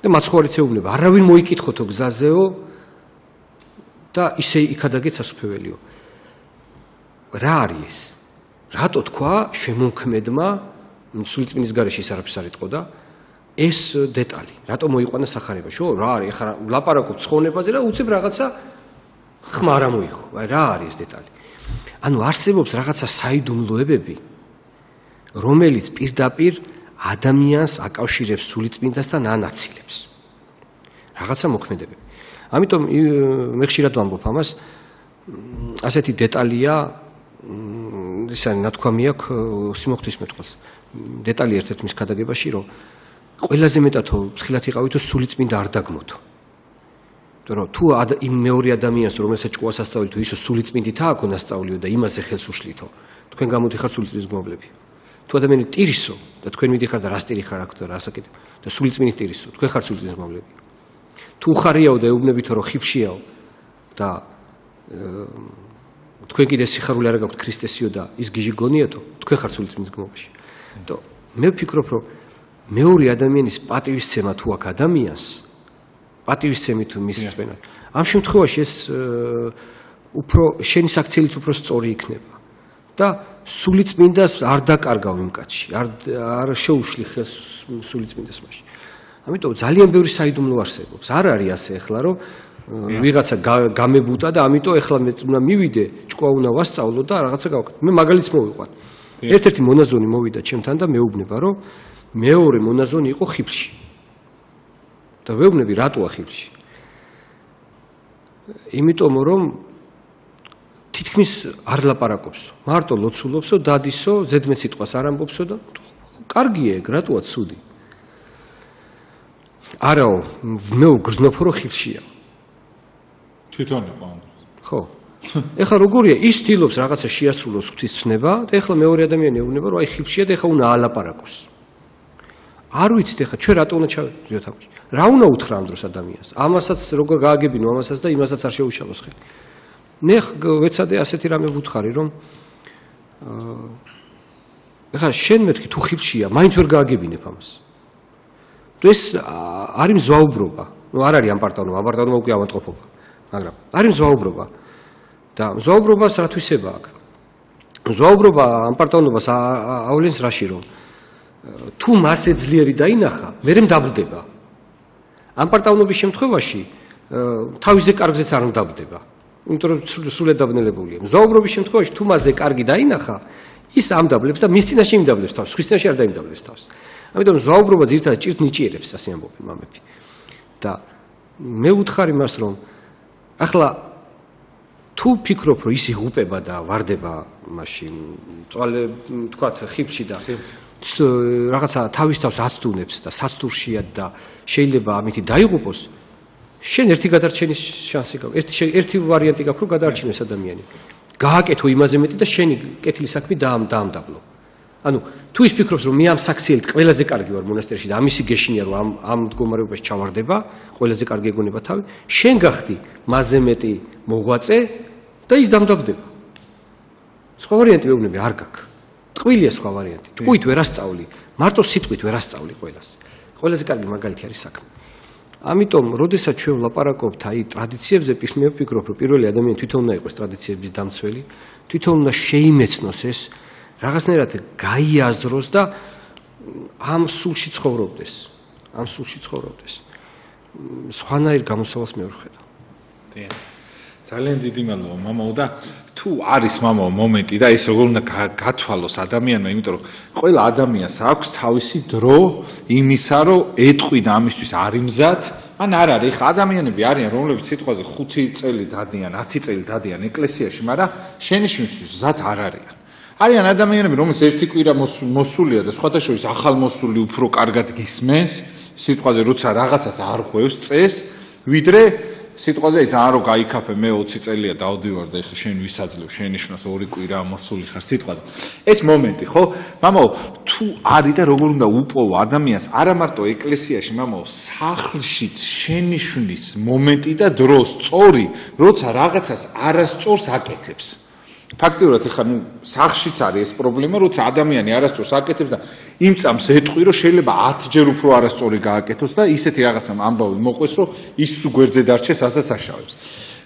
და მაცხოვარიც ეუბნება, არავინ მოიკითხოთო გზაზეო და ისე იქადაგეთ სასუფეველიო. რა არის ეს? რატო თქვა შემონქმედმა სულიწმინდის გარეშე ის არაფერს არ იტყოდა ეს დეტალი. რატო მოიყვანა სახარებაში? რა არის? ახლა ლაპარაკობ ცხონებაზე და უცებ რაღაცა ხმა არ მოიხო. აი რა არის ეს დეტალი? ანუ არსებობს რაღაცა საიდუმლოებები, რომელიც პირდაპირ ადამიანს აკავშირებს სულიწმინდასთან ანაცილებს. რაღაცა მოქმედებები. ამიტომ მე ხშირად ვამბობ ამას, ასეთი დეტალია ისე ნათქვამი აქვს სიმოხთვის მეტყველს. დეტალი ერთ-ერთ მის ქადაგებაში, რომ ყველაზე მეტად ფრთხილად იყავითო სულიწმინდა არ დაგმოთო. იმიტომ რომ თუ იმ მეორე ადამიანს რომელსაც ჭკუას ასწავლიო, ისო სულიწმინდითაა აქ ნასწავლიო და იმაზე ხელს უშლითო, თქვენ გამოდიხართ სულიწმინდის გმობლები. თუ ადამიანი ტირისო და თქვენ მიდიხართ და რას ტირი ხარ აქ და რას აკეთებ და სულიწმინდით ტირისო, თქვენ ხართ სულიწმინდის გმობლები. თუ ხარიაო და ეუბნებითო რომ ხიფშიაო და თქვენ კიდე სიხარული არ გაქვთ ქრისტესიო და ის გიჟი გონიათო, თქვენ ხართ სულიწმინდის გმობაში. და მე ვფიქრობ, რომ მეორე ადამიანის პატივისცემა თუ აქ ადამიანს პატივისცემით მისწვენა. ამ შემთხვევაში ეს უფრო შენი საქციელიც უფრო სწორი იქნება. და სულიწმინდას არ დაკარგავ იმ კაცში, არ შეუშლი ხელს სულიწმინდას მასში. ამიტომ ძალიან ბევრი საიდუმლო არსებობს. არ არის ასე ახლა რომ ვიღაცა გამებუტა და ამიტომ ახლა მე უნდა მივიდე, ჭკვა უნდა ვასწავლო და რაღაცა გავაკეთე. მე მაგალითს მოვიყვან. ერთ-ერთი მონაზონი მოვიდა ჩემთან და მეუბნება, რომ მეორე მონაზონი იყო ხიფში. და ვეუბნები რატოა ხიფში? იმიტომ რომ თითქმის არ ლაპარაკობსო, მარტო ლოცულობსო, დადისო, ზედმეტ სიტყვას არ ამბობსო და კარგია ეგ, რატოა ცუდი? არაო, მე ვგრძნობ რომ ხილშია. თვითონ იყო. ხო. ეხლა როგორია ის თილობს რაღაცა შეასრულოს ღვთისმსნება და ეხლა მეორე ადამიანი ეუბნება რომ აი ხილშია და ეხლა უნდა ალაპარაკოს. არ ვიცით ეხლა ჩვენ რატო უნდა ჩავიდეთ ამაში. რა უნდა უთხრა ამ დროს ადამიანს? ამასაც როგორ გააგებინო ამასაც და იმასაც არ შეუშალოს ხელი. მე ვეცადე ასეთი რამე ვუთხარი რომ ეხლა შენ მეთქი თუ ხილშია, მაინც ვერ გააგებინებ ამას. ეს არის მზვაუბრობა. ნუ არ არის ამპარტავნობა უკვე ავადმყოფობა. მაგრამ არის მზვაუბრობა. და მზვაუბრობას რა თვისება აქვს? მზვაუბრობა ამპარტავნობას ავლენს რაში რომ თუ მასე ძლიერი დაინახა, მერე მდაბლდება. ამპარტავნობის შემთხვევაში თავისზე კარგზეც არ მდაბლდება. იმიტომ რომ სრულად დაბნელებულია. მზვაუბრობის შემთხვევაში თუ მასზე კარგი დაინახა, ის ამდაბლებს და მის წინაშე იმდაბლებს თავს, სხვის წინაშე არ დაიმდაბლებს თავს. ამიტომ მზვაუბრობა ძირითადად ჭირთ ნიჭიერებს, ასე ამბობენ მამები. და მე ვუთხარი მას რომ ახლა თუ ფიქრობ რომ ის იღუპება და ვარდება მაშინ წვალე თქვათ ხიფში და რაღაცა თავის თავს აცდუნებს და საცდურშია და შეიძლება ამითი დაიღუპოს შენ ერთი გადარჩენის შანსი გაქვს ერთი ვარიანტი გაქვს რომ გადაარჩინოს ადამიანი გააკეთო იმაზე მეტი და შენი კეთილი საქმე დაამდაბლო ანუ თუ ის ფიქრობს რომ მე ამ საქციელით ყველაზე კარგი ვარ მონასტერში და ამისი გეშინია რომ ამ მდგომარეობაში ჩავარდება ყველაზე კარგი ეგონება თავი შენ გახდი მასზე მეტი მოღვაწე და ის დამდაბდება სხვა ვარიანტი მეუბნები არ გაქვს ტყვილია სხვა ვარიანტი ჭკუით ვერ ასწავლი მარტო სიტყვით ვერ ასწავლი ყველაზე კარგი მაგალითი არის საქმე ამიტომ როდესაც ჩვენ ვლაპარაკობთ აი ტრადიციებზე მე ვფიქრობ რომ პირველი ადამიანი თვითონ უნდა იყოს ტრადიციების დამცველი თვითონ უნდა შეიმეცნოს ეს რაღაცნაირად გაიაზროს და ამ სულში ცხოვრობდეს სხვანაირ გამოსავალს მე ვერ ხედავ ძალიან დიდი მადლობა მამაო და თუ არის მამაო მომენტი და ეს როგორ უნდა გათვალოს ადამიანმა იმიტომ რომ ყველა ადამიანს აქვს თავისი დრო იმისა რომ ეტყვი და ამისთვის არ იმზად ან არ არის ხა ადამიანები არიან რომლებიც სიტყვაზე 5 წელი დადიან 10 წელი დადიან ეკლესიაში მაგრამ შენიშვნისთვის ზად არ არიან არიან ადამიანები რომელსაც ერთი კვირა მოსულია და სხვათა შორის ახალ მოსული უფრო კარგად გისმენს სიტყვაზე როცა რაღაცას არ ხვევს წეს ვიდრე სიტყვაზე ძალიან რო გაიქაფე მე 20 წელია დავდივარ და ეხლა შენ ვისაძლევ შენიშვნას 2 კვირა მოსული ხარ სიტყვაზე ეს მომენტი ხო მამაო თუ არის და როგორ უნდა უპოვო ადამიანს არა მარტო ეკლესიაში მამაო სახლშიც შენიშვნის მომენტი და დრო სწორი როცა რაღაცას არასწორს აკეთებს ფაქტიურად ეხლა ნუ სახლშიც არის ეს პრობლემა როცა ადამიანი არასწორს აკეთებს და იმ წამს ეტყვი რომ შეიძლება 10 ჯერ უფრო არასწორი გააკეთოს და ისეთი რაღაცა ამბავი მოყვეს რომ ის გვერდზე დარჩეს ასას აშავებს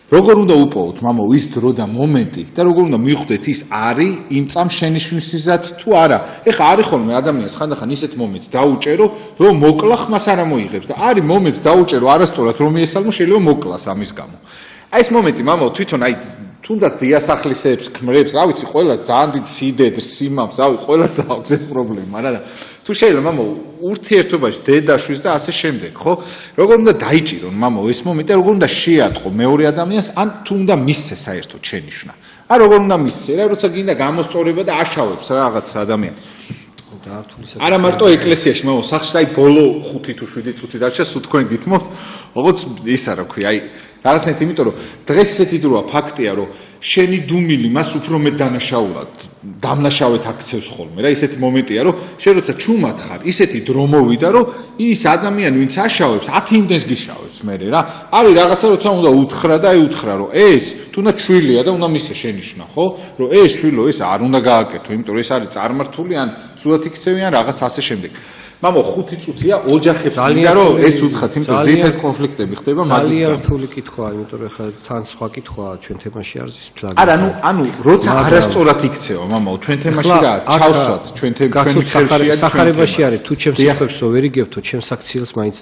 როგორ უნდა უპოვოთ მამაო ის დრო და მომენტი და როგორ უნდა მიხვდეთ ის არის იმ წამს შენიშვნისად თუ არა ეხლა არის ხოლმე ადამიანს ხანდახან ისეთ მომენტს დაუჭერო რომ მოკლა ხმას არ მოიღებს და არის მომენტს დაუჭერო არასწორად რომ მიესალმო შეიძლება მოკლას ამის გამო აი ეს მომენტი მამაო თვითონ აი თუნდაც დიასახლისებს ქმრებს, რა ვიცი, ყველას ძალიან დიდ სიდედრს, სიმამს, რავი, ყველას აქვს ეს პრობლემა, მაგრამ თუ შეიძლება მამო ურთიერთობაში დედაშვილს და ასე შემდეგ, ხო? როგორ უნდა დაიჭირონ მამო ეს მომენტი, როგორ უნდა შეატყო მეორე ადამიანს, ან თუ უნდა მისცე საერთოდ შენიშვნა. ან როგორ უნდა მისცე, რა როცა გინდა გამოსწორება და აშავებს რაღაც ადამიანი. არა მარტო ეკლესიაში, მამო, სახლში აი ბოლო 5 თუ 7 წუთი დარჩა, სულ თქვენ გითმობთ, როგორც ისა რა ქვია, აი რაღაცნაირად იმიტომ რომ დღეს ესეთი დროა ფაქტია რომ შენი დუმილი მას უფრო მეტ დანაშაულად დამნაშავეთ აქცევს ხოლმე რა ისეთი მომენტია რომ შენ როცა ჩუმად ხარ ისეთი დრო მოვიდა რომ ის ადამიანი ვინც აშავებს 10 იმდენს გიშავებს მე რა არის რაღაცა როცა უნდა უთხრა და აი უთხრა რომ ეს თუნდაც შვილია და უნდა მისცე შენიშვნა ხო რომ ეს შვილო ეს არ უნდა გააკეთო იმიტომ რომ ეს არის წარმართული ან ცუდად იქცევი ან რაღაც ასე შემდეგ მამო 5 წუთია ოჯახებს მინდა რომ ეს უთხრათ იმიტომ ძირითადად კონფლიქტები ხდება მაგის ძალიან რთული კითხვაა იმიტომ რომ ხა თან სხვა კითხვაა ჩვენ თემაში არის ის ფლაგი არა ანუ როცა არასწორად იქცევა მამაო ჩვენ თემაში რა ჩავსვათ ჩვენ თემში სახარებაში არის თუ ჩემს საქმეებსო ვერ იგებთო ჩემს აქციელს მაინც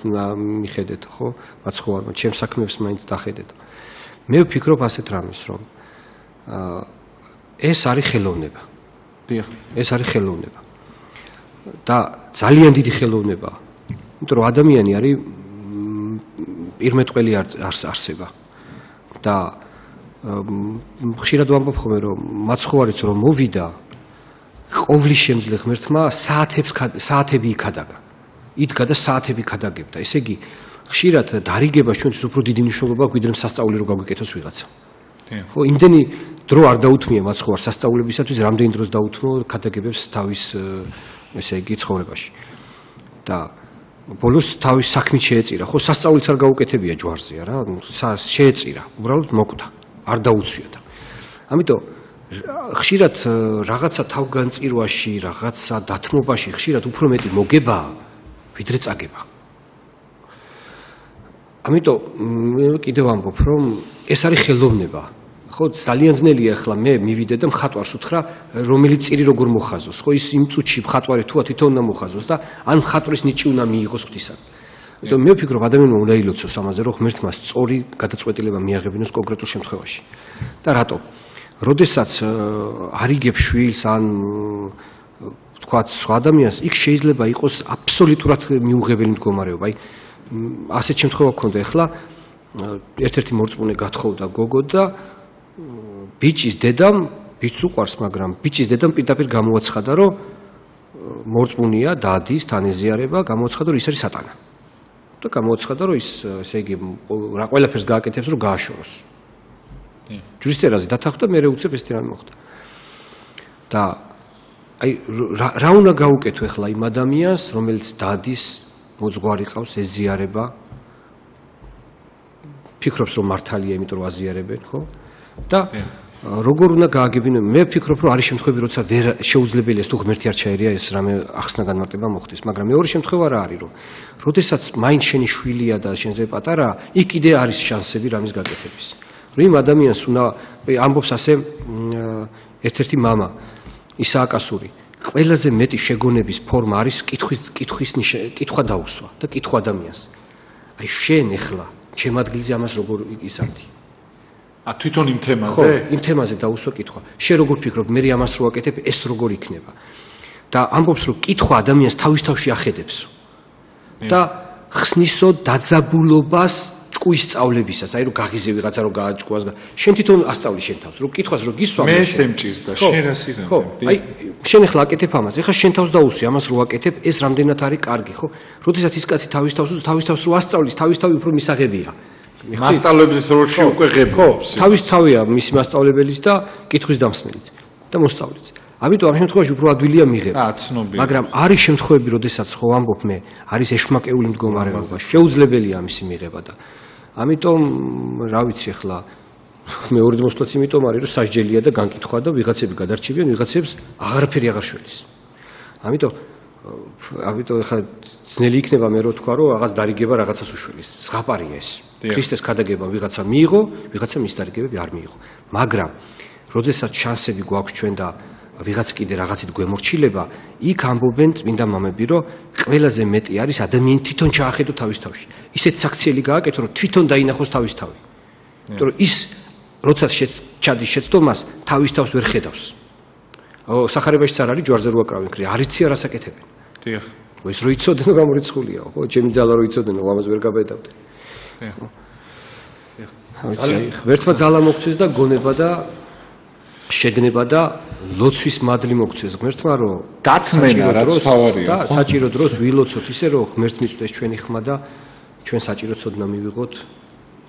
მიხედეთ ხო მაცხოვარმა ჩემს საქმეებს მაინც დახედეთ მე ვფიქრობ ასეთ რამეს რომ ეს არის ხელოვნება დიახ ეს არის ხელოვნება და ძალიან დიდი ხელოვნება. იმიტომ რომ ადამიანი არის პირმეტყველი არსება. და ხშირად ვამბობ ხოლმე რომ მაცხოვარიც რომ მოვიდა ყოვლის შემძლე ღმერთმა საათები იქადაგა. იდგა და საათები გადაგებდა. ესე იგი, ხშირად დარიგებას ჩვენთვის უფრო დიდი მნიშვნელობა აქვს, ვიდრე სასწაული რო გაგვიკეთოს ვიღაცა. ხო, იმდენი დრო არ დაუთმია მაცხოვარ სასწauლებისათვის, რამდენი დროს დაუთმო გადაგებებს თავის ესე იგი ცხოვრებაში. და ბოლოს თავის საქმით შეეწირა. ხო, სასწაულიც არ გაუკეთებია ჯვარზე რა, შეეწირა, უბრალოდ მოკვდა, არ დაუცვია და. ამიტომ ხშირად რაღაცა თავგანწირვაში, რაღაცა დათმობაში ხშირად უფრო მეტი მოგება, ვიდრე წაგება. ამიტომ მე კიდევ ამბობ, რომ ეს არის ხელოვნება. ხო, ძალიან ძნელია ახლა მე მივიდე და მხატვარს უთხრა, რომელიც წირი როგორ მოხაზოს. ხო, ის იმ წუთში მხატვარი თუა თვითონ უნდა მოხაზოს და ან მხატვრის ნიჭი უნდა მიიღოს ღვთისგან. ამიტომ მე ვფიქრობ, ადამიანმა უნდა ილოცოს ამაზე, რომ ღმერთმა სწორი გადაწყვეტილება მიაღებინოს კონკრეტულ შემთხვევაში. და რატო? როდესაც არიგებ შვილს ან თქვათ სხვა ადამიანს, იქ შეიძლება იყოს აბსოლუტურად მიუღებელი მდგომარეობა. აი ასეთ შემთხვევა გქონდა ახლა ერთ-ერთი მორწმუნე გათხოვდა გოგო და ბიჭის დედამ ბიჭს უყვარს, მაგრამ ბიჭის დედამ პირდაპირ გამოაცხადა, რომ მორწმუნეა, დადის, თანეზიარება, გამოაცხადა, რომ ის არის სატანა. და გამოაცხადა, რომ ის ესე იგი რა ყველაფერს გააკეთებს, რომ გააშოროს. ჯვრისწერაზე დათანხმდა, მე უცებ ეს თერამი მოხდა. და აი რა უნდა გაუკეთო ახლა იმ ადამიანს, რომელიც დადის, მოძღვარი ყავს, ეზიარება, ფიქრობს, რომ მართალია, იმიტომ რომ აზიარებენ, ხო? და როგორ უნდა გააგებინო? მე ვფიქრობ, რომ არის შემთხვევები, როცა ვერ შეუძლებელია თუ ღმერთი არ ჩაერია ეს რამე ახსნა განმარტება მოხდეს, მაგრამ მეორე შემთხვევა რა არის, რომ როდესაც მაინც შენი შვილია და შენზე პატარა, იქ კიდე არის შანსები რამის გაკეთების. რომ იმ ადამიანს უნდა ამბობს ასე ერთ-ერთი მამა ისააკასური, ყველაზე მეტი შეგონების ფორმა არის კითხვა დაუსვა და კითხვა ადამიანს. აი შენ ახლა ჩემ ადგილზე ამას როგორ იგისავდი? თვითონ იმ თემაზე? ხო, იმ თემაზე დაუსვა კითხვა. შენ როგორ ფიქრობ, მე ამას რო აკეთებ, ეს როგორ იქნება? და ამბობს, რომ კითხვა ადამიანს თავის-თავში ახედებს. და ხსნისო დაძაბულობას ჭკუის სწავლებისას, აი რომ გაღიზე ვიღაცა რომ გააჭკუას, შენ თვითონ ასწავლი შენ თავს, რომ კითხვას რო გისვა მე შემჭირს და შენ რას იზამებ? ხო, აი შენ ახლა აკეთებ ამას, ახლა შენ თავს დაუსვი ამას რო აკეთებ, ეს რამდენად არის კარგი, ხო? როდესაც ის კაცი თავის თავს რო ასწავლის, თავისთავი უფრო მისაღებია. მასწავლებლის როლში უკვე ღებულობს. ხო, თავისთავია მისი მასწავლებელის და კითხვის დამსმელიც და მოსწავლიც. ამიტომ ამ შემთხვევაში უფრო ადვილია მიღება. ცნობილი. მაგრამ არის შემთხვევები, როდესაც ხო ამბობ მე, არის ეშმაკეული მდგომარეობა, შეუძლებელია მისი მიღება და ამიტომ რა ვიცი ახლა მეორე მოსვლაც იმიტომ არის, რომ სასჯელია და განკითხვა და ვიღაცები გადარჩებიან, ვიღაცებს აღარაფერი აღარ შველის. ამიტომ ახლა ძნელი იქნება მე რო თქვა, რომ რაღაც დარიგება რაღაცას უშველის. ზღაპარია ეს. ქრისტეს ქადაგება ვიღაცა მიიღო, ვიღაცა მის დარიგებები არ მიიღო. მაგრამ როდესაც შანსები გვაქვს ჩვენ და ვიღაც კიდე რაღაცით გვემორჩილება, იქ ამბობენ წმინდა მამები, რომ ყველაზე მეტი არის ადამიანი თვითონ ჩაახედო თავის თავში. ისეთ საქციელი გააკეთო, რომ თვითონ დაინახოს თავის თავი. იმიტომ რომ ის როცა ჩადის შეცდომას, თავის თავს ვერ ხედავს. სახარებაშიც არ არის ჯვარზე რო აკრავენ ქრი, არ იცი რას აკეთებენ. დიახ. ეს რო იცოდნენ გამორიცხულია, ხო, ჩემი ძალა რო იცოდნენ, ამას ვერ გაბედავდნენ. ხო. ღმერთმა ძალა მოგცეს და გონება და შეგნება და ლოცვის მადლი მოგცეს ღმერთმა, რომ დათმენა რაც თავარია. და საჭირო დროს ვილოცოთ ისე, რომ ღმერთს მიწვდეს ჩვენი ხმა და ჩვენ საჭირო ცოდნა მივიღოთ,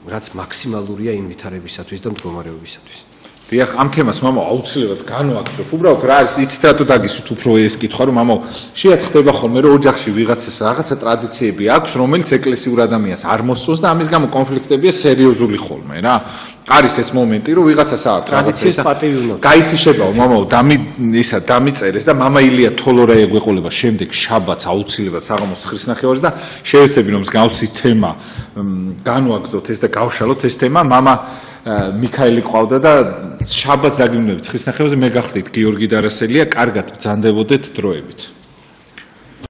რაც მაქსიმალურია იმ ვითარებისათვის და მდგომარეობისათვის. დიახ, ამ თემას მამა აუცილებლად განვაგრძობ. უბრალოდ რა არის, იცით რატო დაგისვით უფრო ეს კითხვა, რომ მამა შეიძლება ხდება ხოლმე, რომ ოჯახში ვიღაცას რაღაცა ტრადიციები აქვს, რომელიც ეკლესიურ ადამიანს არ მოსწონს და ამის გამო კონფლიქტებია სერიოზული ხოლმე, რა. არის ეს მომენტი, რომ ვიღაცას აქვს ტრადიციის პატივი უნდა. გაითიშებაო, მამაო, დამიწერეს და მამა ილია თოლორაია გვეყოლება შემდეგ შაბათს აუცილებლად საღამოს 9:00 და შევეცდები რომ მსგავსი თემა განვაგრძოთ ეს და გავშალოთ ეს თემა. მამა მიქაელი ყავდა და შაბათს დაგიმნებით 9:00 მე გახდით გიორგი დარასელია, კარგად ბრძანდებოდეთ დროებით.